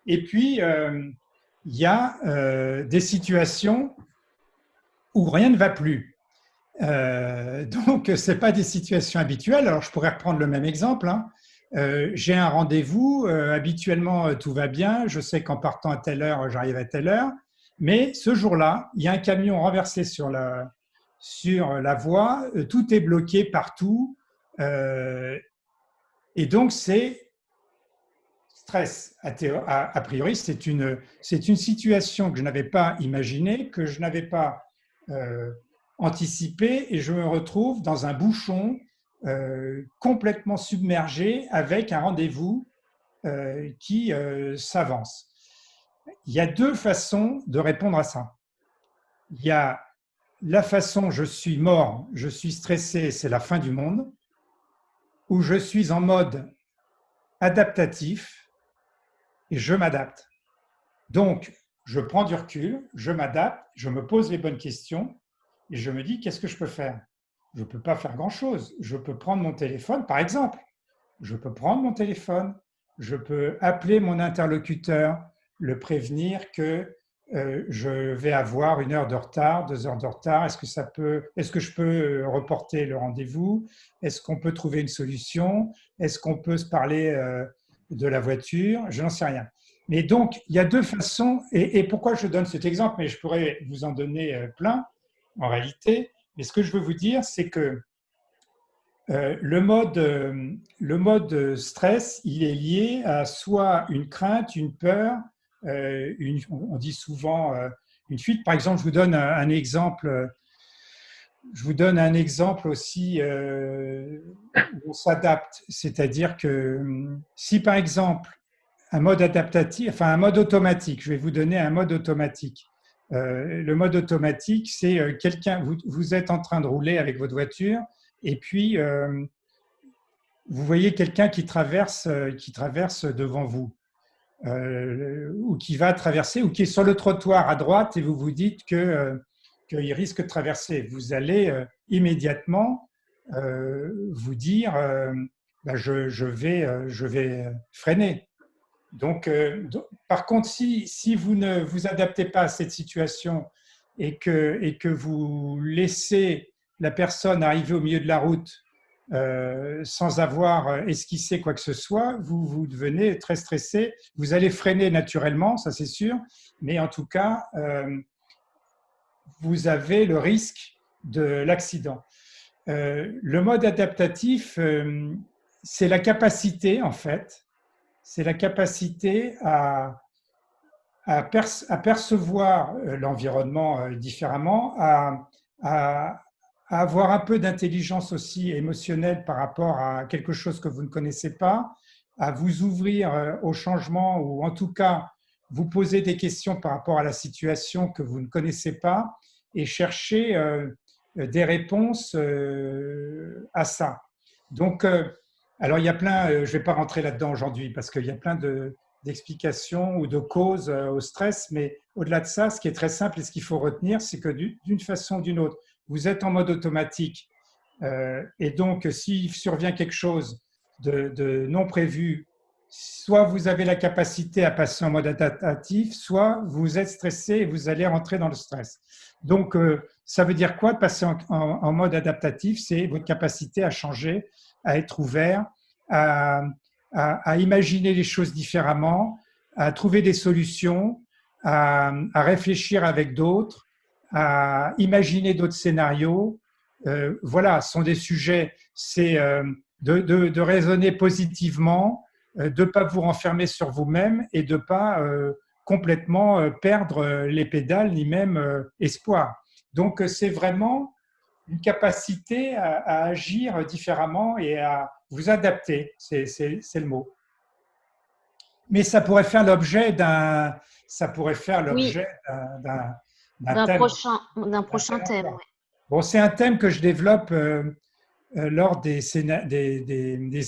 Et puis il y a des situations où rien ne va plus. Donc, ce n'est pas des situations habituelles. Alors, je pourrais reprendre le même exemple, hein. J'ai un rendez-vous, habituellement, tout va bien. Je sais qu'en partant à telle heure, j'arrive à telle heure. Mais ce jour-là, il y a un camion renversé sur la voie. Tout est bloqué partout. Et donc, c'est stress. A priori, c'est une situation que je n'avais pas imaginée, que je n'avais pas anticipé, et je me retrouve dans un bouchon complètement submergé avec un rendez-vous qui s'avance. Il y a deux façons de répondre à ça. Il y a la façon je suis mort, je suis stressé, c'est la fin du monde, où je suis en mode adaptatif et je m'adapte. Donc, je prends du recul, je m'adapte, je me pose les bonnes questions et je me dis qu'est-ce que je peux faire? Je ne peux pas faire grand-chose. Je peux prendre mon téléphone, par exemple. Je peux prendre mon téléphone, je peux appeler mon interlocuteur, le prévenir que je vais avoir 1 heure de retard, 2 heures de retard. Est-ce que je peux reporter le rendez-vous? Est-ce qu'on peut trouver une solution? Est-ce qu'on peut se parler de la voiture? Je n'en sais rien. Mais donc, il y a 2 façons. Et pourquoi je donne cet exemple? Mais je pourrais vous en donner plein, en réalité. Mais ce que je veux vous dire, c'est que le mode stress, il est lié à soit une crainte, une peur, on dit souvent une fuite. Par exemple, je vous donne un exemple. Je vous donne un exemple aussi où on s'adapte. C'est-à-dire que si, par exemple, un mode adaptatif, enfin un mode automatique, je vais vous donner un mode automatique. Le mode automatique, c'est quelqu'un, vous êtes en train de rouler avec votre voiture et puis vous voyez quelqu'un qui traverse devant vous. Ou qui va traverser, ou qui est sur le trottoir à droite, et vous vous dites qu'il risque de traverser. Vous allez immédiatement vous dire je vais freiner. Donc, par contre, si vous ne vous adaptez pas à cette situation et que vous laissez la personne arriver au milieu de la route sans avoir esquissé quoi que ce soit, vous devenez très stressé. Vous allez freiner naturellement, ça c'est sûr, mais en tout cas, vous avez le risque de l'accident. Le mode adaptatif, c'est la capacité, en fait, c'est la capacité à percevoir l'environnement différemment, à avoir un peu d'intelligence aussi émotionnelle par rapport à quelque chose que vous ne connaissez pas, à vous ouvrir au changement ou en tout cas vous poser des questions par rapport à la situation que vous ne connaissez pas et chercher des réponses à ça. Donc, alors il y a plein, je ne vais pas rentrer là-dedans aujourd'hui parce qu'il y a plein d'explications ou de causes au stress, mais au-delà de ça, ce qui est très simple et ce qu'il faut retenir, c'est que d'une façon ou d'une autre, vous êtes en mode automatique et donc s'il survient quelque chose de non prévu, soit vous avez la capacité à passer en mode adaptatif, soit vous êtes stressé et vous allez rentrer dans le stress. Donc, ça veut dire quoi de passer en mode adaptatif? C'est votre capacité à changer, à être ouvert, à imaginer les choses différemment, à trouver des solutions, à réfléchir avec d'autres, à imaginer d'autres scénarios. Voilà, ce sont des sujets, c'est de raisonner positivement, de ne pas vous renfermer sur vous-même et de ne pas complètement perdre les pédales ni même espoir. Donc, c'est vraiment une capacité à agir différemment et à vous adapter, c'est le mot. Mais ça pourrait faire l'objet d'un prochain thème. Oui. Bon, c'est un thème que je développe lors des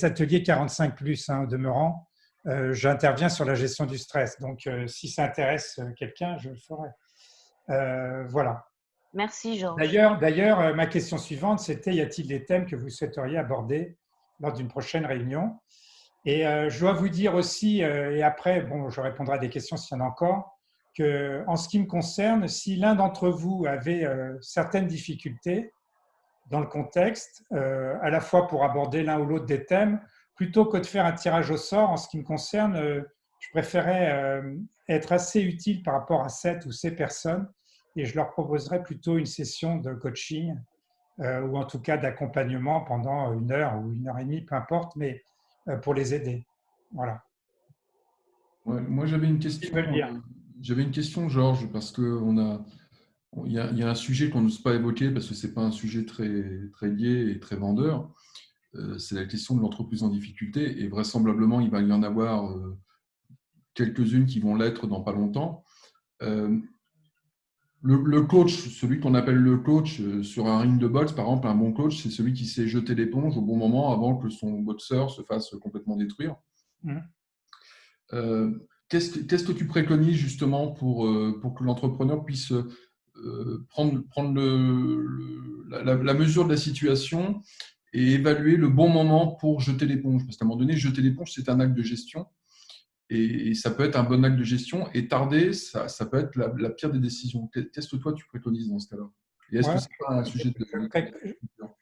ateliers 45+, au demeurant. J'interviens sur la gestion du stress. Donc, si ça intéresse quelqu'un, je le ferai. Voilà. Merci, Georges. D'ailleurs, ma question suivante, c'était: y a-t-il des thèmes que vous souhaiteriez aborder lors d'une prochaine réunion? Et je dois vous dire aussi, et après, bon, je répondrai à des questions s'il y en a encore, qu'en ce qui me concerne, si l'un d'entre vous avait certaines difficultés dans le contexte, à la fois pour aborder l'un ou l'autre des thèmes, plutôt que de faire un tirage au sort, en ce qui me concerne, je préférais être assez utile par rapport à cette ou ces personnes et je leur proposerais plutôt une session de coaching ou en tout cas d'accompagnement pendant 1 heure ou 1 heure et demie, peu importe, mais pour les aider. Voilà. Ouais, moi, j'avais une question, Georges, parce qu'il y a un sujet qu'on n'ose pas évoquer parce que ce n'est pas un sujet très lié et très vendeur. C'est la question de l'entreprise en difficulté et vraisemblablement, il va y en avoir quelques-unes qui vont l'être dans pas longtemps. Le coach, celui qu'on appelle le coach sur un ring de boxe, par exemple, un bon coach, c'est celui qui sait jeter l'éponge au bon moment avant que son boxeur se fasse complètement détruire. Qu'est-ce que tu préconises justement pour que l'entrepreneur puisse prendre la mesure de la situation et évaluer le bon moment pour jeter l'éponge? Parce qu'à un moment donné, jeter l'éponge, c'est un acte de gestion. et ça peut être un bon acte de gestion. Et tarder, ça peut être la pire des décisions. Qu'est-ce que toi, tu préconises dans ce cas-là? Et est-ce que c'est pas un sujet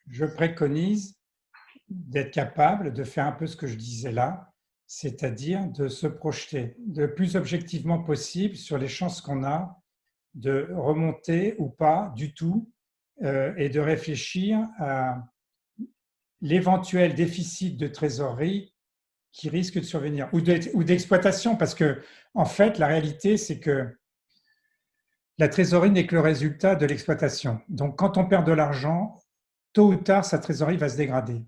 je préconise d'être capable de faire un peu ce que je disais là, c'est-à-dire de se projeter le plus objectivement possible sur les chances qu'on a de remonter ou pas du tout, et de réfléchir à l'éventuel déficit de trésorerie qui risque de survenir, ou d'exploitation, parce que en fait, la réalité, c'est que la trésorerie n'est que le résultat de l'exploitation. Donc, quand on perd de l'argent, tôt ou tard, sa trésorerie va se dégrader.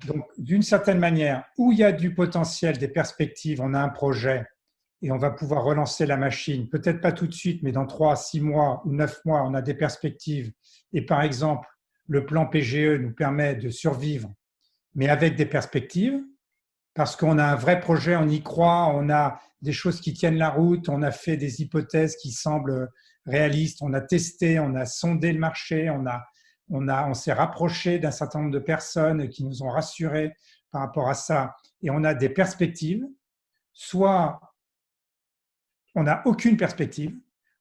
Donc, d'une certaine manière, où il y a du potentiel, des perspectives, on a un projet et on va pouvoir relancer la machine, peut-être pas tout de suite, mais dans 3, 6 mois ou 9 mois, on a des perspectives. Et par exemple, le plan PGE nous permet de survivre, mais avec des perspectives, parce qu'on a un vrai projet, on y croit, on a des choses qui tiennent la route, on a fait des hypothèses qui semblent réalistes, on a testé, on a sondé le marché, on s'est rapproché d'un certain nombre de personnes qui nous ont rassurés par rapport à ça, et on a des perspectives. Soit on n'a aucune perspective,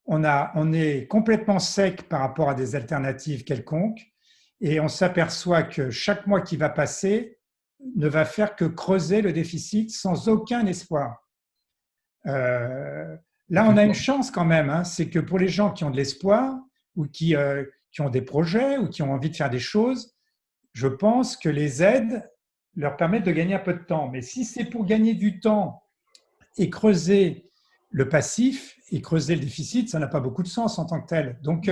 on est complètement sec par rapport à des alternatives quelconques, et on s'aperçoit que chaque mois qui va passer ne va faire que creuser le déficit sans aucun espoir. Là, on a une chance quand même, hein, c'est que pour les gens qui ont de l'espoir ou qui ont des projets ou qui ont envie de faire des choses, je pense que les aides leur permettent de gagner un peu de temps. Mais si c'est pour gagner du temps et creuser le passif et creuser le déficit, ça n'a pas beaucoup de sens en tant que tel. Donc,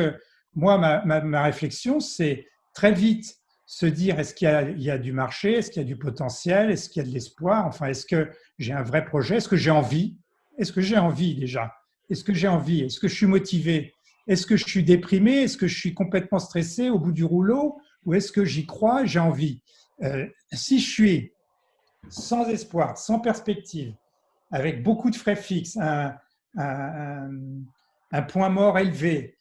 moi, ma réflexion, c'est très vite se dire, est-ce qu'il y a du marché, est-ce qu'il y a du potentiel, est-ce qu'il y a de l'espoir, enfin, est-ce que j'ai un vrai projet, est-ce que j'ai envie, est-ce que j'ai envie déjà, est-ce que j'ai envie, est-ce que je suis motivé, est-ce que je suis déprimé, est-ce que je suis complètement stressé au bout du rouleau, ou est-ce que j'y crois, j'ai envie. Si je suis sans espoir, sans perspective, avec beaucoup de frais fixes, un point mort élevé,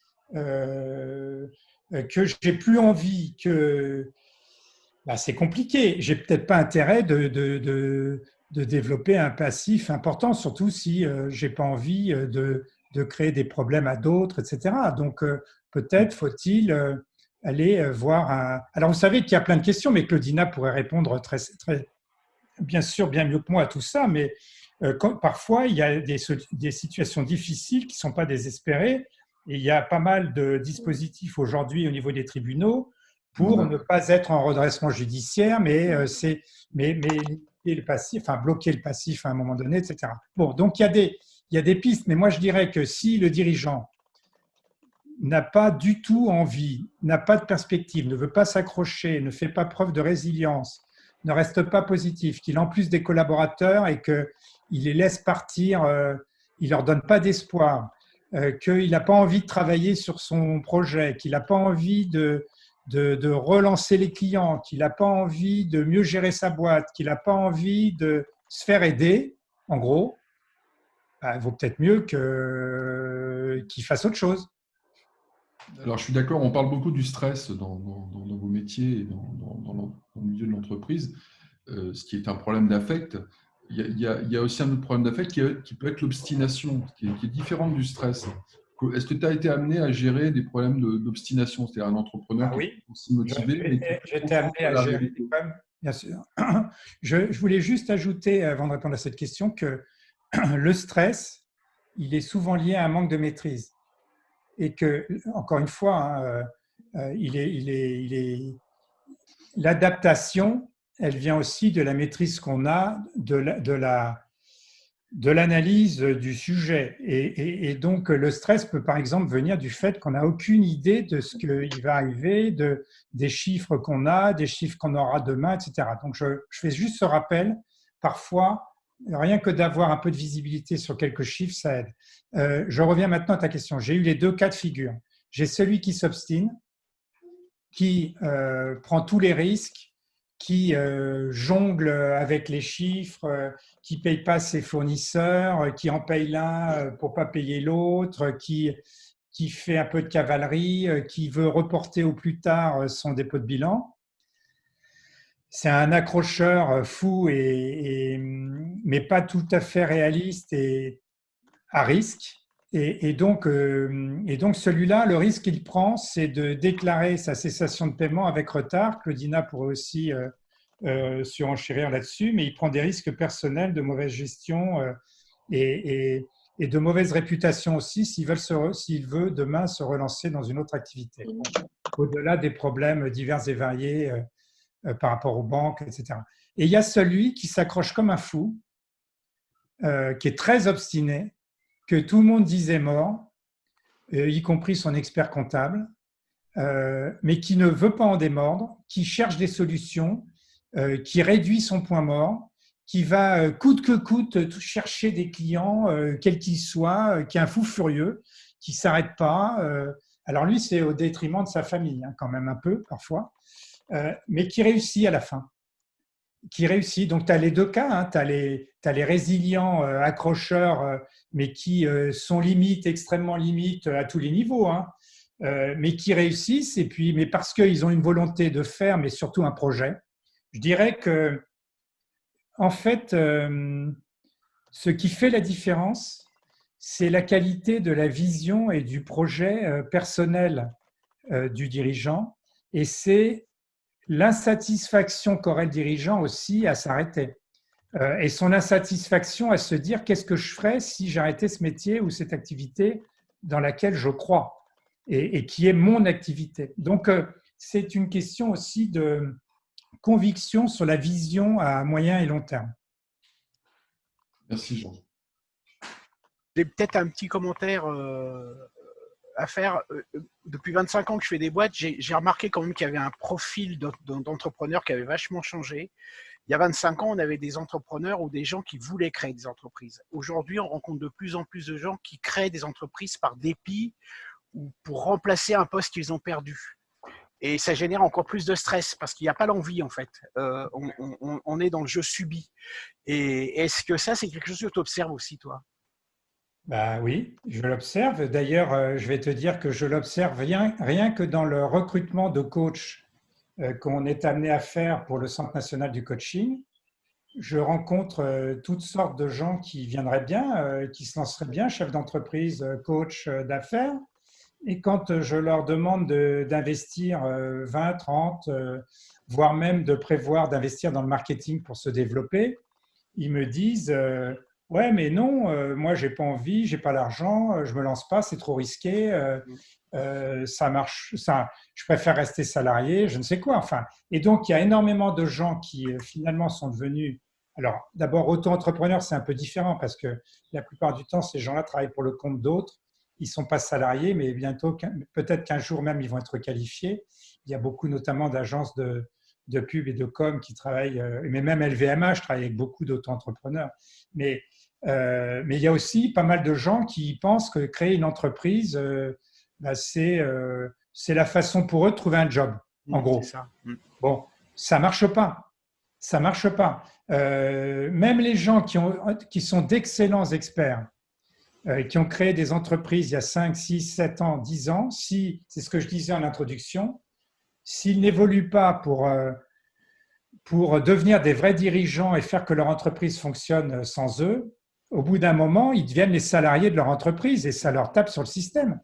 que j'ai plus envie, que c'est compliqué. J'ai peut-être pas intérêt de développer un passif important, surtout si j'ai pas envie de créer des problèmes à d'autres, etc. Donc peut-être faut-il aller voir un… Alors vous savez qu'il y a plein de questions, mais Claudina pourrait répondre très, bien sûr bien mieux que moi à tout ça, mais parfois il y a des situations difficiles qui ne sont pas désespérées. Et il y a pas mal de dispositifs aujourd'hui au niveau des tribunaux pour ne pas être en redressement judiciaire, mais le passif, enfin bloquer le passif à un moment donné, etc. Bon, donc il y a des pistes, mais moi je dirais que si le dirigeant n'a pas du tout envie, n'a pas de perspective, ne veut pas s'accrocher, ne fait pas preuve de résilience, ne reste pas positif, qu'il a en plus des collaborateurs et qu'il les laisse partir, il leur donne pas d'espoir, qu'il n'a pas envie de travailler sur son projet, qu'il n'a pas envie de relancer les clients, qu'il n'a pas envie de mieux gérer sa boîte, qu'il n'a pas envie de se faire aider, en gros, il vaut peut-être mieux qu'il fasse autre chose. Alors, je suis d'accord, on parle beaucoup du stress dans vos métiers et dans le milieu de l'entreprise, ce qui est un problème d'affect. Il y a aussi un autre problème d'affect qui peut être l'obstination, qui est différente du stress. Est-ce que tu as été amené à gérer des problèmes d'obstination? C'est-à-dire un entrepreneur qui est aussi motivé. J'ai été amené à gérer des problèmes, bien sûr. Je voulais juste ajouter, avant de répondre à cette question, que le stress, il est souvent lié à un manque de maîtrise. Et que, encore une fois, l'adaptation, elle vient aussi de la maîtrise qu'on a, de l'analyse du sujet. Et donc, le stress peut, par exemple, venir du fait qu'on n'a aucune idée de ce qui va arriver, des chiffres qu'on a, des chiffres qu'on aura demain, etc. Donc, je fais juste ce rappel. Parfois, rien que d'avoir un peu de visibilité sur quelques chiffres, ça aide. Je reviens maintenant à ta question. J'ai eu les deux cas de figure. J'ai celui qui s'obstine, qui prend tous les risques, qui jongle avec les chiffres, qui ne paye pas ses fournisseurs, qui en paye l'un pour ne pas payer l'autre, qui fait un peu de cavalerie, qui veut reporter au plus tard son dépôt de bilan. c'est un accrocheur fou, mais pas tout à fait réaliste et à risque. Et donc celui-là, le risque qu'il prend, c'est de déclarer sa cessation de paiement avec retard. Claudina pourrait aussi surenchérir là-dessus, mais il prend des risques personnels de mauvaise gestion et de mauvaise réputation aussi s'il veut demain se relancer dans une autre activité, au-delà des problèmes divers et variés par rapport aux banques, etc. Et il y a celui qui s'accroche comme un fou, qui est très obstiné, que tout le monde disait mort, y compris son expert comptable, mais qui ne veut pas en démordre, qui cherche des solutions, qui réduit son point mort, qui va coûte que coûte chercher des clients, quels qu'ils soient, qui est un fou furieux, qui ne s'arrête pas. Alors lui, c'est au détriment de sa famille, hein, quand même un peu parfois, mais qui réussit à la fin. Qui réussit. Donc, tu as les deux cas. Hein. Tu as les résilients accrocheurs, mais qui sont limites, extrêmement limites à tous les niveaux, hein, mais qui réussissent, et puis, mais parce qu'ils ont une volonté de faire, mais surtout un projet. Je dirais que, en fait, ce qui fait la différence, c'est la qualité de la vision et du projet personnel du dirigeant, et c'est l'insatisfaction qu'aurait le dirigeant aussi à s'arrêter. Et son insatisfaction à se dire qu'est-ce que je ferais si j'arrêtais ce métier ou cette activité dans laquelle je crois et qui est mon activité. Donc, c'est une question aussi de conviction sur la vision à moyen et long terme. Merci Jean. J'ai peut-être un petit commentaire à faire. Depuis 25 ans que je fais des boîtes, j'ai remarqué quand même qu'il y avait un profil d'entrepreneur qui avait vachement changé. Il y a 25 ans, on avait des entrepreneurs ou des gens qui voulaient créer des entreprises. Aujourd'hui, on rencontre de plus en plus de gens qui créent des entreprises par dépit ou pour remplacer un poste qu'ils ont perdu. Et ça génère encore plus de stress parce qu'il n'y a pas l'envie en fait. On est dans le jeu subi. Et est-ce que ça, c'est quelque chose que tu observes aussi, toi ? Bah oui, je l'observe. D'ailleurs, je vais te dire que je l'observe rien que dans le recrutement de coachs qu'on est amené à faire pour le Centre national du coaching. Je rencontre toutes sortes de gens qui viendraient bien, qui se lanceraient bien, chefs d'entreprise, coach d'affaires. Et quand je leur demande d'investir 20, 30, voire même de prévoir d'investir dans le marketing pour se développer, ils me disent ouais, mais non, moi, j'ai pas envie, j'ai pas l'argent, je me lance pas, c'est trop risqué, ça marche, je préfère rester salarié, je ne sais quoi. Enfin, et donc, il y a énormément de gens qui finalement sont devenus. Alors, d'abord, auto-entrepreneurs, c'est un peu différent parce que la plupart du temps, ces gens-là travaillent pour le compte d'autres. Ils ne sont pas salariés, mais bientôt, peut-être qu'un jour même, ils vont être qualifiés. Il y a beaucoup, notamment, d'agences de pub et de com qui travaillent, mais même LVMH travaille avec beaucoup d'auto-entrepreneurs. Mais il y a aussi pas mal de gens qui pensent que créer une entreprise, c'est la façon pour eux de trouver un job, en gros. Ça. Bon, ça marche pas. Ça marche pas. Même les gens qui sont d'excellents experts, qui ont créé des entreprises il y a 5, 6, 7 ans, 10 ans, c'est ce que je disais en introduction, s'ils n'évoluent pas pour devenir des vrais dirigeants et faire que leur entreprise fonctionne sans eux, au bout d'un moment, ils deviennent les salariés de leur entreprise et ça leur tape sur le système.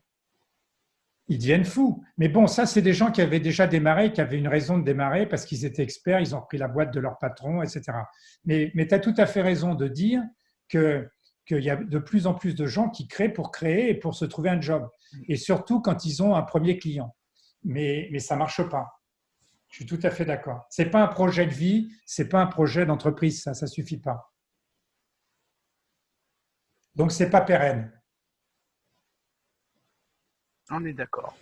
Ils deviennent fous. Mais bon, ça, c'est des gens qui avaient déjà démarré, qui avaient une raison de démarrer parce qu'ils étaient experts, ils ont repris la boîte de leur patron, etc. Mais tu as tout à fait raison de dire qu'il y a de plus en plus de gens qui créent et pour se trouver un job. Et surtout quand ils ont un premier client. Mais ça ne marche pas. Je suis tout à fait d'accord. Ce n'est pas un projet de vie, ce n'est pas un projet d'entreprise, ça ne suffit pas. Donc, ce n'est pas pérenne. On est d'accord.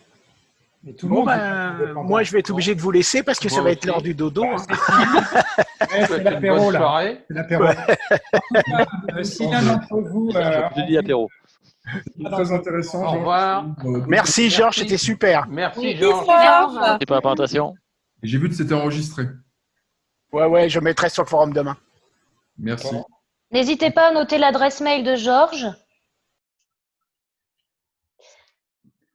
Bon, moi, je vais être obligé de vous laisser parce que ça va être l'heure du dodo. C'est l'apéro, là. C'est l'apéro. Si l'un d'entre vous… J'ai dit apéro. Très intéressant. Au revoir. Merci, Georges, c'était super. Merci, Georges. Merci pour la présentation. J'ai vu que c'était enregistré. Ouais, je mettrai sur le forum demain. Merci. N'hésitez pas à noter l'adresse mail de Georges.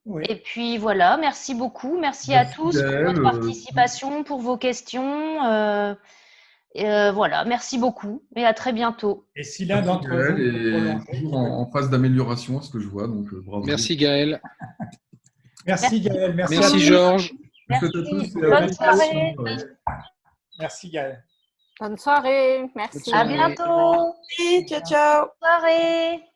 Oui. Et puis voilà, merci beaucoup. Merci Merci, à tous pour Gaël. votre participation, pour vos questions. Voilà, merci beaucoup et à très bientôt. Et si l'un d'entre vous Gaël peut est prolonger. toujours en phase d'amélioration, à ce que je vois, donc bravo. Merci Gaël. Merci Gaël, merci, à Merci tous. Georges. Merci. Merci à tous et à Bonne bientôt. soirée. Merci Gaël. Bonne soirée. Merci. À bientôt. Ciao, ciao. Bonne soirée.